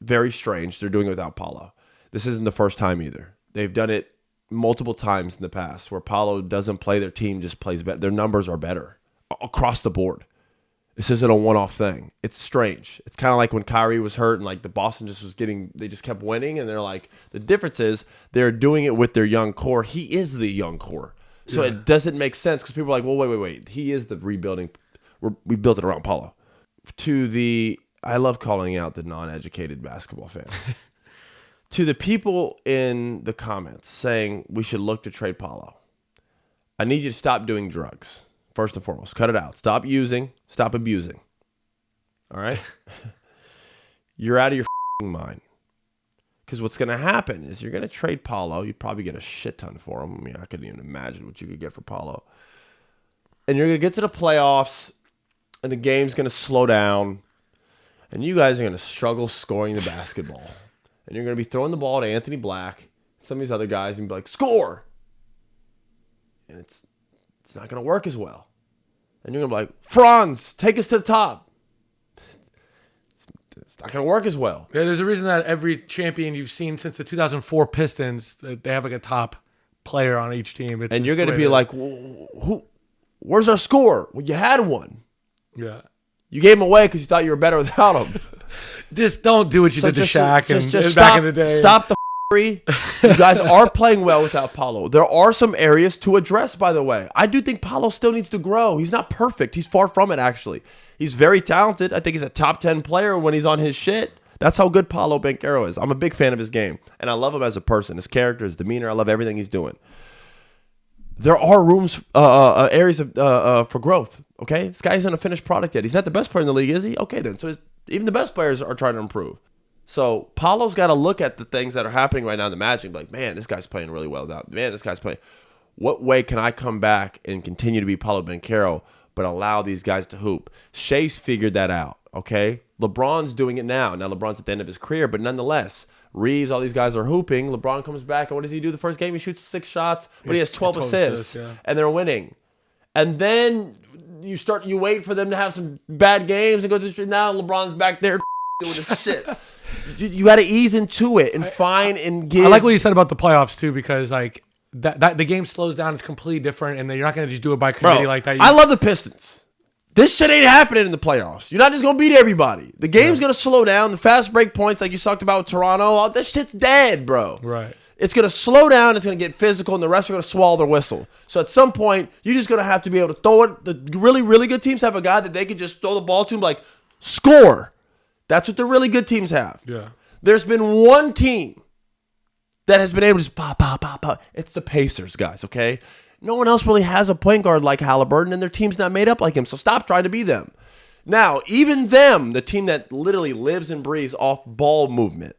Very strange. They're doing it without Paolo. This isn't the first time either. They've done it multiple times in the past where Paolo doesn't play, their team just plays better. Their numbers are better across the board. This isn't a one-off thing. It's strange. It's kind of like when Kyrie was hurt and like the Boston they just kept winning, and they're like, the difference is they're doing it with their young core. He is the young core. So It doesn't make sense because people are like, well, wait. He is the rebuilding. We built it around Paolo. I love calling out the non-educated basketball fan. To the people in the comments saying we should look to trade Paolo, I need you to stop doing drugs. First and foremost, cut it out. Stop using. Stop abusing. All right? You're out of your mind. Because what's going to happen is you're going to trade Paolo. You probably get a shit ton for him. I mean, I couldn't even imagine what you could get for Paolo. And you're going to get to the playoffs, and the game's going to slow down, and you guys are going to struggle scoring the basketball. And you're going to be throwing the ball to Anthony Black, some of these other guys, and be like, score! And it's not going to work as well. And you're going to be like, Franz, take us to the top. It's not going to work as well. Yeah, there's a reason that every champion you've seen since the 2004 Pistons, they have like a top player on each team. And you're going to be like, where's our score? Well, you had one. Yeah. You gave him away because you thought you were better without him. Just don't do what you did to Shaq just back in the day. Stop the f***ery. You guys are playing well without Paolo. There are some areas to address, by the way. I do think Paolo still needs to grow. He's not perfect. He's far from it, actually. He's very talented. I think he's a top 10 player when he's on his shit. That's how good Paolo Banchero is. I'm a big fan of his game, and I love him as a person, his character, his demeanor. I love everything he's doing. There are areas for growth, okay? This guy isn't a finished product yet. He's not the best player in the league, is he? Okay, then. So even the best players are trying to improve. So Paolo's got to look at the things that are happening right now in the Magic and be like, man, this guy's playing really well now. Man, this guy's playing. What way can I come back and continue to be Paolo Banchero but allow these guys to hoop? Shea's figured that out, okay? LeBron's doing it now. Now LeBron's at the end of his career, but nonetheless, Reeves, all these guys are hooping. LeBron comes back, and what does he do the first game? He shoots 6 shots, but he has 12 assists, and they're winning. And then you wait for them to have some bad games and go to the street. Now LeBron's back there doing this shit. You got to ease into it and find and give. I like what you said about the playoffs too, because like that the game slows down. It's completely different, and then you're not going to just do it by committee like that. I love the Pistons. This shit ain't happening in the playoffs. You're not just going to beat everybody. The game's going to slow down. The fast break points, like you talked about with Toronto, all this shit's dead, bro. Right. It's going to slow down. It's going to get physical, and the rest are going to swallow their whistle. So at some point, you're just going to have to be able to throw it. The really, really good teams have a guy that they can just throw the ball to and be like, score. That's what the really good teams have. Yeah. There's been one team that has been able to just pop, pop, pop, pop. It's the Pacers, guys, okay? No one else really has a point guard like Halliburton, and their team's not made up like him, so stop trying to be them. Now, even them, the team that literally lives and breathes off ball movement,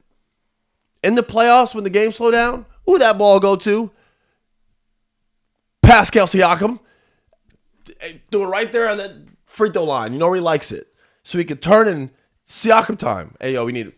in the playoffs when the game slow down, who that ball go to? Pascal Siakam. Do it right there on that free throw line. You know where he likes it. So he could turn in Siakam time. Hey, yo, we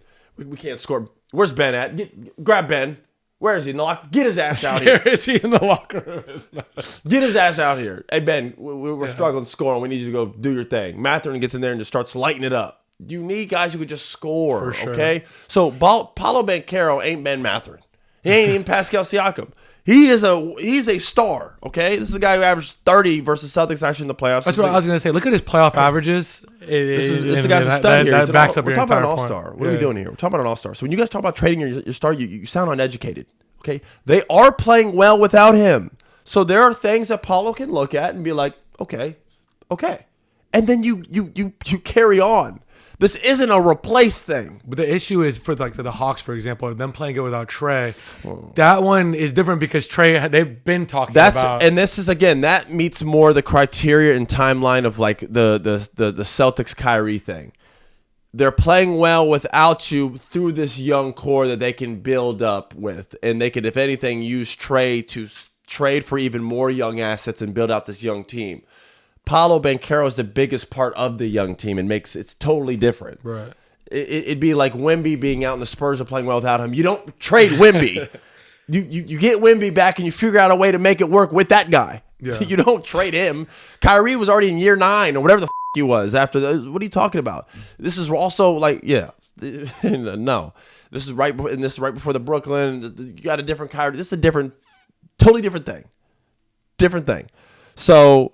can't score. Where's Ben at? Grab Ben. Where is he in the locker? Get his ass out here. Where is he in the locker room? Get his ass out here. Hey, Ben, we're struggling scoring. We need you to go do your thing. Mathurin gets in there and just starts lighting it up. You need guys who could just score, sure. Okay? So Paolo Banchero ain't Ben Mathurin. He ain't even Pascal Siakam. He's a star, okay? This is a guy who averaged 30 versus Celtics actually in the playoffs. That's what I was going to say. Look at his playoff averages. This guy's a stud here. That backs up we're your talking about entire an all-star. What are we doing here? We're talking about an all-star. So when you guys talk about trading your star, you sound uneducated, okay? They are playing well without him. So there are things that Paolo can look at and be like, okay. And then you carry on. This isn't a replace thing. But the issue is for the Hawks, for example, them playing it without Trey. That one is different because Trey, they've been talking about. And this is, again, that meets more the criteria and timeline of like the Celtics Kyrie thing. They're playing well without you through this young core that they can build up with. And they could, if anything, use Trey to trade for even more young assets and build out this young team. Paolo Banchero is the biggest part of the young team and it's totally different. Right. It'd be like Wemby being out and the Spurs are playing well without him. You don't trade Wemby. you get Wemby back and you figure out a way to make it work with that guy. Yeah. You don't trade him. Kyrie was already in year 9 or whatever the he was after the, what are you talking about? This is also like, no. This is right before the Brooklyn. You got a different Kyrie. This is a totally different thing. Different thing. So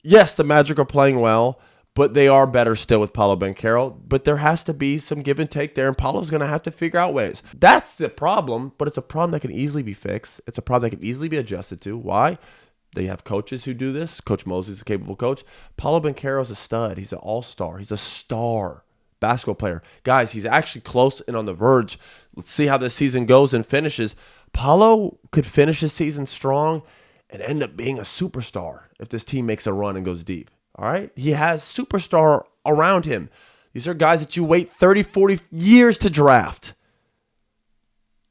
yes, the Magic are playing well, but they are better still with Paolo Banchero. But there has to be some give and take there, and Paolo's going to have to figure out ways. That's the problem, but it's a problem that can easily be fixed. It's a problem that can easily be adjusted to. Why? They have coaches who do this. Coach Mosley's a capable coach. Paolo Banchero's a stud. He's an all-star. He's a star. basketball player. Guys, he's actually close and on the verge. Let's see how this season goes and finishes. Paolo could finish his season strong and end up being a superstar if this team makes a run and goes deep. All right? He has superstar around him. These are guys that you wait 30, 40 years to draft.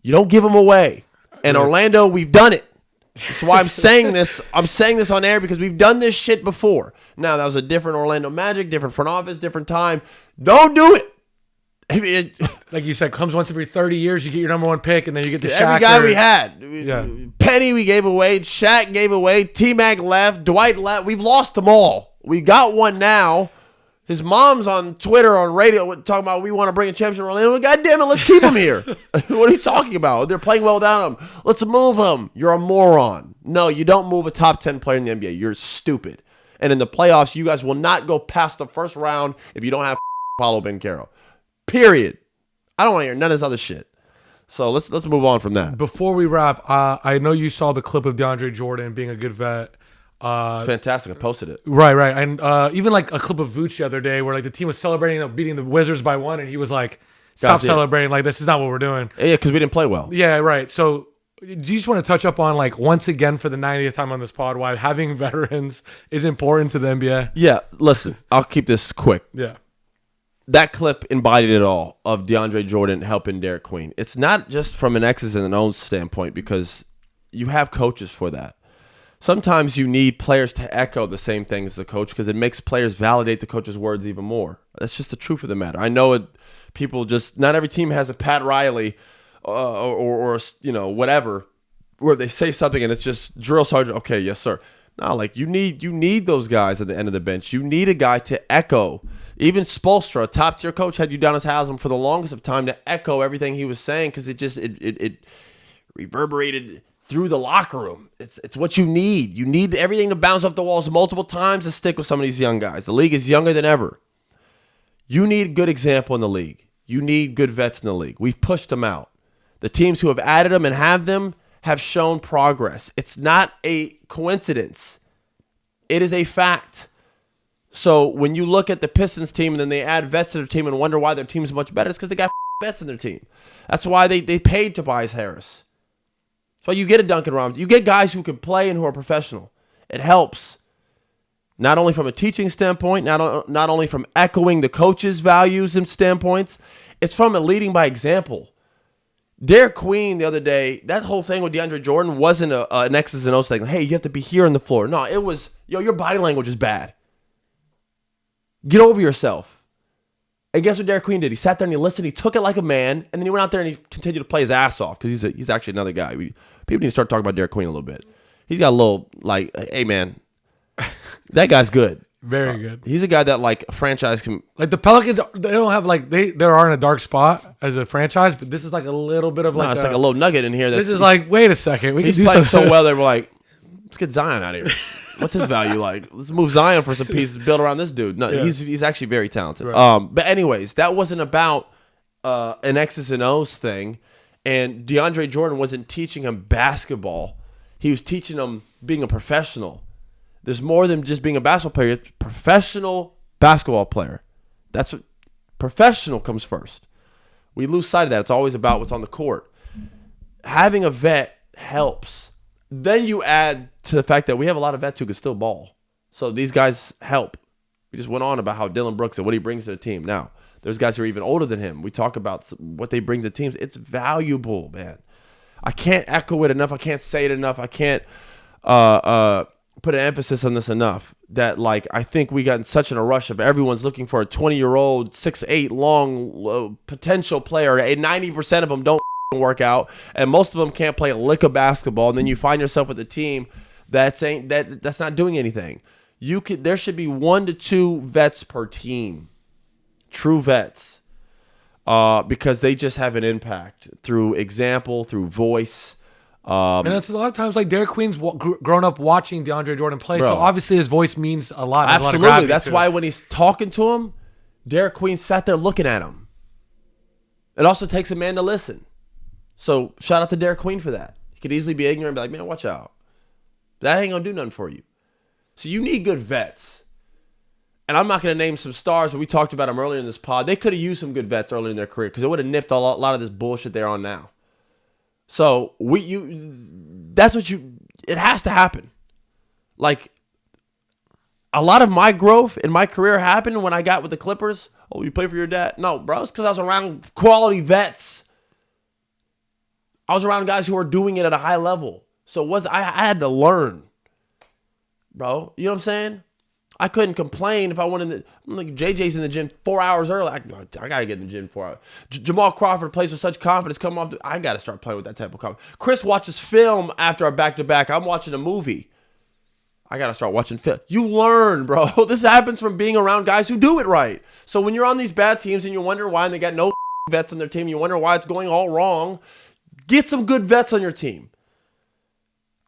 You don't give them away. And Orlando, we've done it. That's why I'm saying this. I'm saying this on air because we've done this shit before. Now, that was a different Orlando Magic, different front office, different time. Don't do it. Like you said, comes once every 30 years, you get your number one pick, and then you get the Shaq. Every guy we had. Penny we gave away. Shaq gave away. T-Mac left. Dwight left. We've lost them all. We got one now. His mom's on Twitter, on radio, talking about we want to bring a championship to Orlando. God damn it, let's keep him here. What are you talking about? They're playing well without him. Let's move him. You're a moron. No, you don't move a top 10 player in the NBA. You're stupid. And in the playoffs, you guys will not go past the first round if you don't have Paolo Banchero. Period. I don't want to hear none of this other shit. So let's move on from that. Before we wrap, I know you saw the clip of DeAndre Jordan being a good vet. It's fantastic. I posted it. Right. And even like a clip of Vooch the other day where like the team was celebrating beating the Wizards by 1, and he was like, stop celebrating. Like, this is not what we're doing. Yeah, because we didn't play well. Yeah, right. So do you just want to touch up on, like, once again for the 90th time on this pod, why having veterans is important to the NBA? Yeah, listen, I'll keep this quick. Yeah. That clip embodied it all of DeAndre Jordan helping Derek Queen. It's not just from an X's and O's standpoint because you have coaches for that. Sometimes you need players to echo the same thing as the coach because it makes players validate the coach's words even more. That's just the truth of the matter. I know people just, not every team has a Pat Riley or you know, whatever, where they say something and it's just drill sergeant, okay, yes, sir. No, like you need those guys at the end of the bench. You need a guy to echo. Even Spoelstra, a top-tier coach, had Udonis Haslem for the longest of time to echo everything he was saying because it reverberated through the locker room. It's what you need. You need everything to bounce off the walls multiple times to stick with some of these young guys. The league is younger than ever. You need a good example in the league. You need good vets in the league. We've pushed them out. The teams who have added them and have them have shown progress. It's not a coincidence. It is a fact. So when you look at the Pistons team and then they add vets to their team and wonder why their team's much better, it's because they got vets in their team. That's why they paid Tobias Harris. So you get a Duncan Robinson. You get guys who can play and who are professional. It helps. Not only from a teaching standpoint, not only from echoing the coach's values and standpoints, it's from a leading by example. Derek Queen the other day, that whole thing with DeAndre Jordan wasn't an X's and O's thing. Hey, you have to be here on the floor. No, it was, your body language is bad. Get over yourself. And guess what Derek Queen did? He sat there and he listened. He took it like a man, and then he went out there and he continued to play his ass off because he's actually another guy. People need to start talking about Derek Queen a little bit. He's got a little, like, hey, man, that guy's good. Very good. He's a guy that, like, a franchise can... Like, the Pelicans, they don't have, like, they are in a dark spot as a franchise, but this is, like, a little bit of, like... No, it's like a little nugget in here. This is like, wait a second. He's playing so well, they were like, let's get Zion out of here. What's his value like? Let's move Zion for some pieces built around this dude. No, yeah. He's actually very talented. Right. But anyways, that wasn't about an X's and O's thing. And DeAndre Jordan wasn't teaching him basketball. He was teaching him being a professional. There's more than just being a basketball player. It's a professional basketball player. That's what professional comes first. We lose sight of that. It's always about what's on the court. Having a vet helps. Then you add to the fact that we have a lot of vets who can still ball. So these guys help. We just went on about how Dillon Brooks and what he brings to the team. Now, there's guys who are even older than him. We talk about what they bring to teams. It's valuable, man. I can't echo it enough. I can't say it enough. I can't put an emphasis on this enough. That, like, I think we got in such a rush of everyone's looking for a 20-year-old, 6'8", long potential player. 90% of them don't work out, and most of them can't play a lick of basketball, and then you find yourself with a team that's not doing anything. There should be 1 to 2 vets per team, true vets, because they just have an impact through example, through voice. And it's a lot of times like Derek Queen's grown up watching DeAndre Jordan play, so obviously his voice means a lot. Absolutely, that's why when he's talking to him, Derek Queen sat there looking at him. It also takes a man to listen. So shout out to Derek Queen for that. He could easily be ignorant and be like, man, watch out. That ain't going to do nothing for you. So you need good vets. and I'm not going to name some stars, but we talked about them earlier in this pod. They could have used some good vets earlier in their career because it would have nipped a lot of this bullshit they're on now. So it has to happen. Like, a lot of my growth in my career happened when I got with the Clippers. Oh, you play for your dad? No, bro, it's because I was around quality vets. I was around guys who were doing it at a high level. So I had to learn, bro. You know what I'm saying? I couldn't complain if I went like JJ's in the gym 4 hours early. I got to get in the gym 4 hours. Jamal Crawford plays with such confidence. I got to start playing with that type of confidence. Chris watches film after our back-to-back. I'm watching a movie. I got to start watching film. You learn, bro. This happens from being around guys who do it right. So when you're on these bad teams and you wonder why and they got no vets on their team, you wonder why it's going all wrong, get some good vets on your team.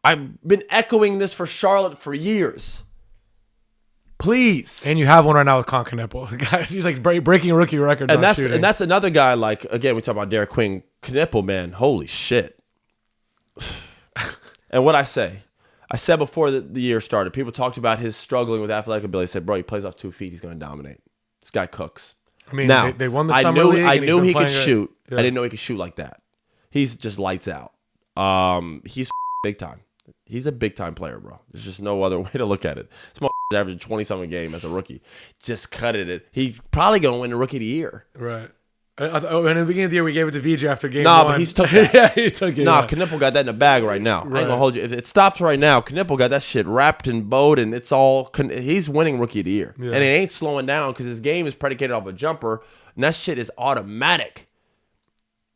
I've been echoing this for Charlotte for years. Please. And you have one right now with Kon Knueppel. Guys, he's like breaking a rookie record. And that's another guy, like, again, we talk about Derek Queen. Knueppel, man, holy shit. And what I said before the year started, people talked about his struggling with athletic ability. I said, bro, he plays off 2 feet. He's going to dominate. This guy cooks. I mean, now, they won the summer league. I knew he could shoot. Yeah. I didn't know he could shoot like that. He's just lights out. He's big time. He's a big time player, bro. There's just no other way to look at it. This motherfucker's averaging 20-something a game as a rookie. Just cut it. He's probably going to win the rookie of the year. Right. In the beginning of the year, we gave it to VJ after game one. But he's took that. Yeah, he took it. Knueppel got that in the bag right now. Right. I ain't gonna hold you. If it stops right now, Knueppel got that shit wrapped in boat, and it's all. He's winning rookie of the year, and it ain't slowing down because his game is predicated off a jumper, and that shit is automatic.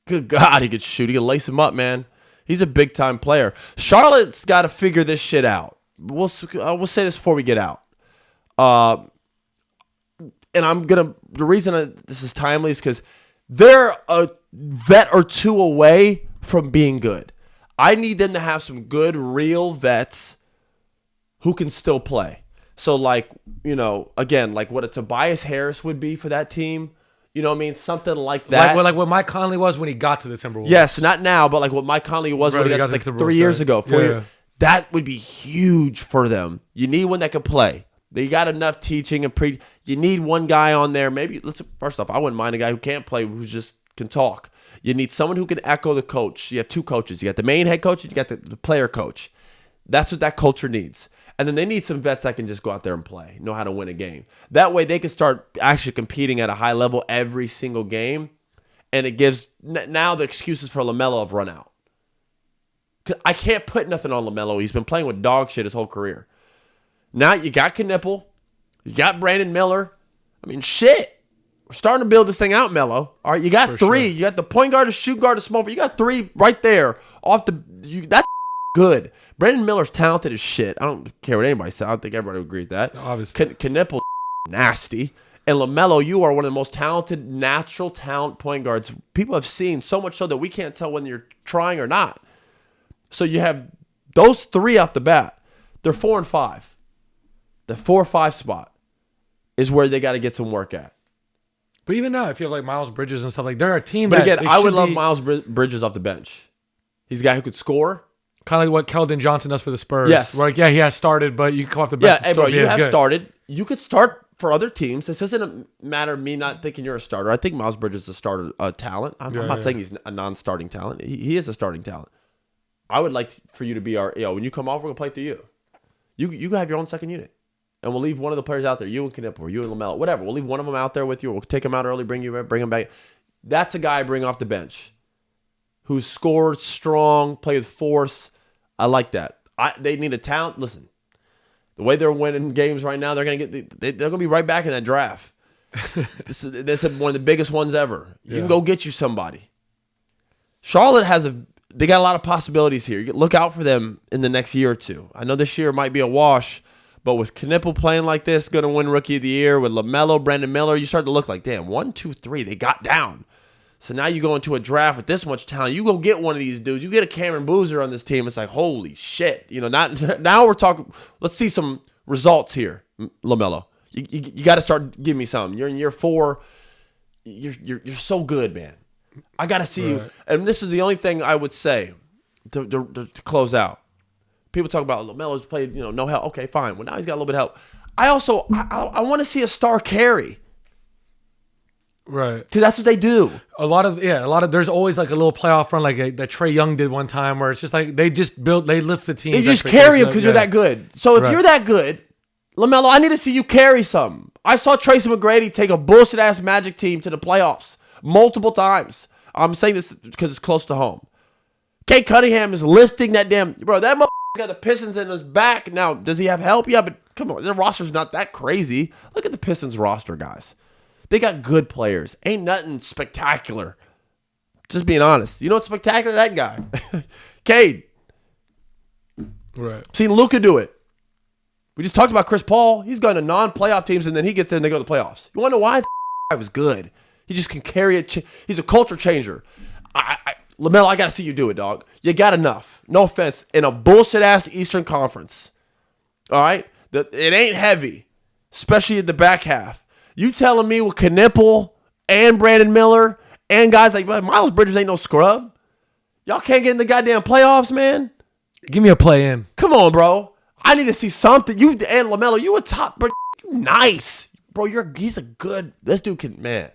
Good God, he could shoot. He could lace him up, man. He's a big time player. Charlotte's got to figure this shit out. We'll say this before we get out. And the reason this is timely is because they're a vet or two away from being good. I need them to have some good, real vets who can still play. So, like, again, like what a Tobias Harris would be for that team. You know what I mean? Something like that. Like what Mike Conley was when he got to the Timberwolves. Yes, not now, but like what Mike Conley was when he got like 3 years ago, 4 years. That would be huge for them. You need one that can play. They got enough teaching and you need one guy on there. Maybe first off, I wouldn't mind a guy who can't play, who just can talk. You need someone who can echo the coach. You have 2 coaches. You got the main head coach and you got the player coach. That's what that culture needs. And then they need some vets that can just go out there and play, know how to win a game. That way they can start actually competing at a high level every single game. And it gives now the excuses for LaMelo have run out. I can't put nothing on LaMelo. He's been playing with dog shit his whole career. Now you got Knueppel. You got Brandon Miller. I mean, shit. We're starting to build this thing out, Melo. All right, you got for 3. Sure. You got the point guard, the shoot guard, the small forward. You got 3 right there. That's good. Brandon Miller's talented as shit. I don't care what anybody says. I don't think everybody would agree with that. Obviously. Knueppel nasty. And LaMelo, you are one of the most talented, natural talent point guards people have seen, so much so that we can't tell when you're trying or not. So you have those 3 off the bat. They're 4 and 5. The 4 or 5 spot is where they got to get some work at. But even now, if you have like Miles Bridges and stuff, like they're a team. But again, I would love Miles Bridges off the bench. He's a guy who could score. Kind of like what Keldon Johnson does for the Spurs. Yes. Where he has started, but you can come off the bench. Yeah, bro, you have started. You could start for other teams. This isn't a matter of me not thinking you're a starter. I think Miles Bridges is a starter talent. I'm not saying he's a non-starting talent. He is a starting talent. I would like for you to be when you come off, we're going to play through you. You can have your own second unit. And we'll leave one of the players out there, you and Knueppel, or you and LaMelo, whatever. We'll leave one of them out there with you. We'll take him out early, bring him back. That's a guy I bring off the bench who's scored strong, play with force. I like that. They need a talent. Listen, the way they're winning games right now, they're gonna be right back in that draft. This is one of the biggest ones ever. You can go get you somebody. Charlotte they got a lot of possibilities here. Look out for them in the next year or 2. I know this year might be a wash. But with Knueppel playing like this, going to win Rookie of the Year, with LaMelo, Brandon Miller, you start to look like, damn, 1, 2, 3, they got down. So now you go into a draft with this much talent. You go get one of these dudes. You get a Cameron Boozer on this team. It's like, holy shit. Now we're talking. Let's see some results here, LaMelo. You got to start giving me something. You're in year 4. You're so good, man. I got to see you. And this is the only thing I would say to close out. People talk about LaMelo's played, no help. Okay, fine. Well, now he's got a little bit of help. I want to see a star carry. Right. Because that's what they do. A lot of there's always like a little playoff run like that Trae Young did one time where it's just like they lift the team. They just carry them because you're that good. So if you're that good, LaMelo, I need to see you carry something. I saw Tracy McGrady take a bullshit-ass Magic team to the playoffs multiple times. I'm saying this because it's close to home. Kate Cunningham is lifting that damn... Bro, that motherfucker got the Pistons in his back. Now, does he have help? Yeah, but come on. Their roster's not that crazy. Look at the Pistons roster, guys. They got good players. Ain't nothing spectacular. Just being honest. You know what's spectacular? That guy. Cade. Right. Seen Luka do it. We just talked about Chris Paul. He's gone to non-playoff teams, and then he gets there and they go to the playoffs. You want to know why? The guy was good. He just can carry it. He's a culture changer. LaMelo, I got to see you do it, dog. You got enough. No offense. In a bullshit-ass Eastern Conference. All right? It ain't heavy, especially in the back half. You telling me with Knueppel and Brandon Miller and guys like Miles Bridges ain't no scrub? Y'all can't get in the goddamn playoffs, man? Give me a play in. Come on, bro. I need to see something. You and LaMelo, you a top, bro. You nice. Bro, he's a good, this dude can, man.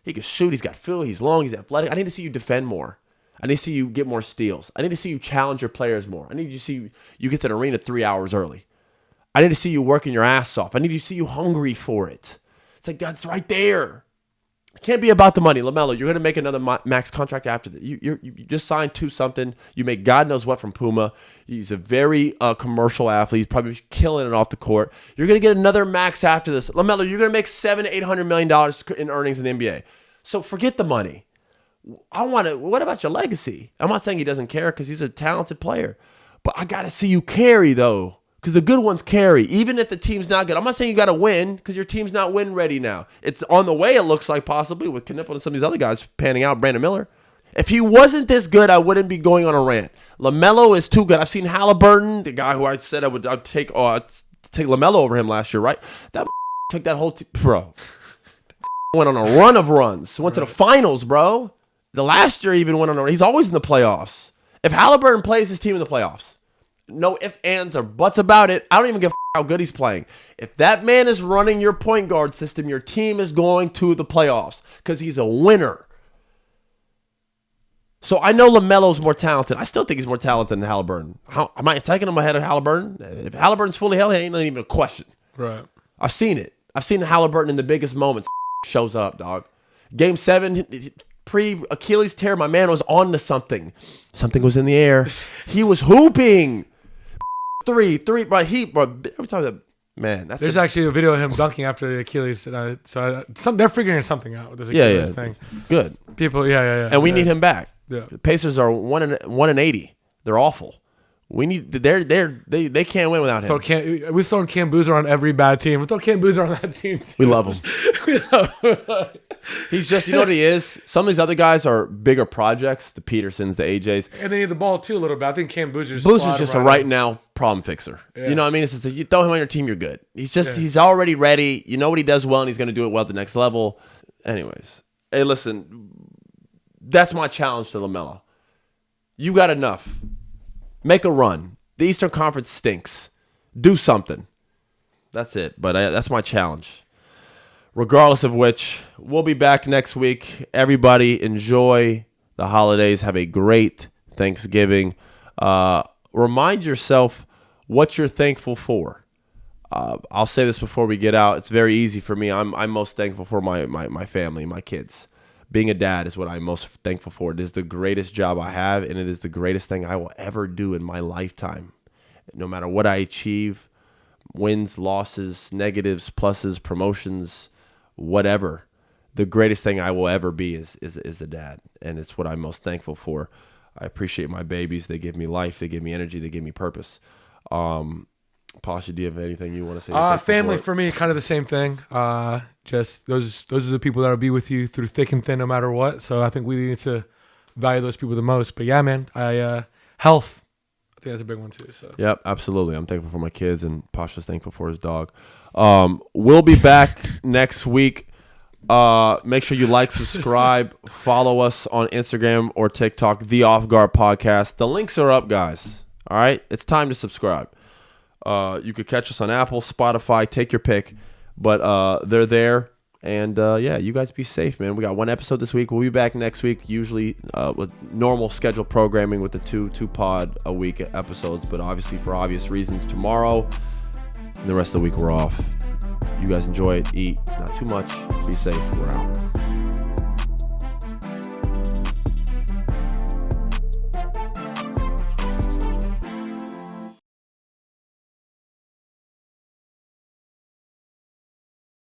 He can shoot. He's got feel. He's long. He's athletic. I need to see you defend more. I need to see you get more steals. I need to see you challenge your players more. I need to see you get to the arena 3 hours early. I need to see you working your ass off. I need to see you hungry for it. It's like, that's right there. It can't be about the money. LaMelo, you're going to make another max contract after that. You just signed to something. You make God knows what from Puma. He's a very commercial athlete. He's probably killing it off the court. You're going to get another max after this. LaMelo, you're going to make $700 to $800 million in earnings in the NBA. So forget the money. What about your legacy? I'm not saying he doesn't care because he's a talented player. But I got to see you carry, though. Because the good ones carry, even if the team's not good. I'm not saying you got to win because your team's not win ready now. It's on the way, it looks like, possibly, with Knueppel and some of these other guys panning out, Brandon Miller. If he wasn't this good, I wouldn't be going on a rant. LaMelo is too good. I've seen Halliburton, the guy who I said I'd take LaMelo over him last year, right? That took that whole team. Bro. Went on a run of runs. Went to the finals, bro. The last year even went on a run. He's always in the playoffs. If Halliburton plays his team in the playoffs, no ifs, ands, or buts about it. I don't even give a how good he's playing. If that man is running your point guard system, your team is going to the playoffs because he's a winner. So I know LaMelo's more talented. I still think he's more talented than Halliburton. Am I taking him ahead of Halliburton? If Halliburton's fully healthy, ain't even a question. Right. I've seen it. I've seen Halliburton in the biggest moments. Shows up, dog. Game 7, pre-Achilles tear, my man was on to something. Something was in the air. He was hooping. Three, bro. Every time man, there's actually a video of him dunking after the Achilles. They're figuring something out with this Achilles thing. Good. People, yeah. And we need him back. Yeah. The Pacers are 1-80. They're awful. We need. They can't win without him. We've thrown Cam Boozer on every bad team. We throw Cam Boozer on that team too. We love him. He's just, you know what he is? Some of these other guys are bigger projects, the Petersons, the AJs. And they need the ball too a little bit. I think Cam Boozer's just a right now problem fixer. Yeah. You know what I mean? It's just you throw him on your team, you're good. He's already ready. You know what he does well, and he's going to do it well at the next level. Anyways, hey, listen, that's my challenge to LaMelo. You got enough. Make a run. The Eastern Conference stinks. Do something. That's it. But that's my challenge. Regardless of which, we'll be back next week. Everybody enjoy the holidays. Have a great Thanksgiving. Remind yourself what you're thankful for. I'll say this before we get out. It's very easy for me. I'm most thankful for my family, my kids. Being a dad is what I'm most thankful for. It is the greatest job I have, and it is the greatest thing I will ever do in my lifetime. No matter what I achieve, wins, losses, negatives, pluses, promotions, whatever, the greatest thing I will ever be is a dad, and it's what I'm most thankful for. I appreciate my babies. They give me life. They give me energy. They give me purpose. Pausha, do you have anything you want to say? Family for me, kind of the same thing. Just those are the people that will be with you through thick and thin, no matter what. So I think we need to value those people the most. But yeah, man, health, I think that's a big one too. So yep, absolutely. I'm thankful for my kids, and Pausha's thankful for his dog. We'll be back next week. Make sure you like, subscribe, follow us on Instagram or TikTok, The Off Guard Podcast. The links are up, guys. All right, it's time to subscribe. You could catch us on Apple, Spotify, take your pick. But they're there. And yeah, you guys be safe, man. We got one episode this week. We'll be back next week, usually with normal scheduled programming with the two pod a week episodes. But obviously, for obvious reasons, tomorrow and the rest of the week we're off. You guys enjoy it, eat, not too much. Be safe. We're out.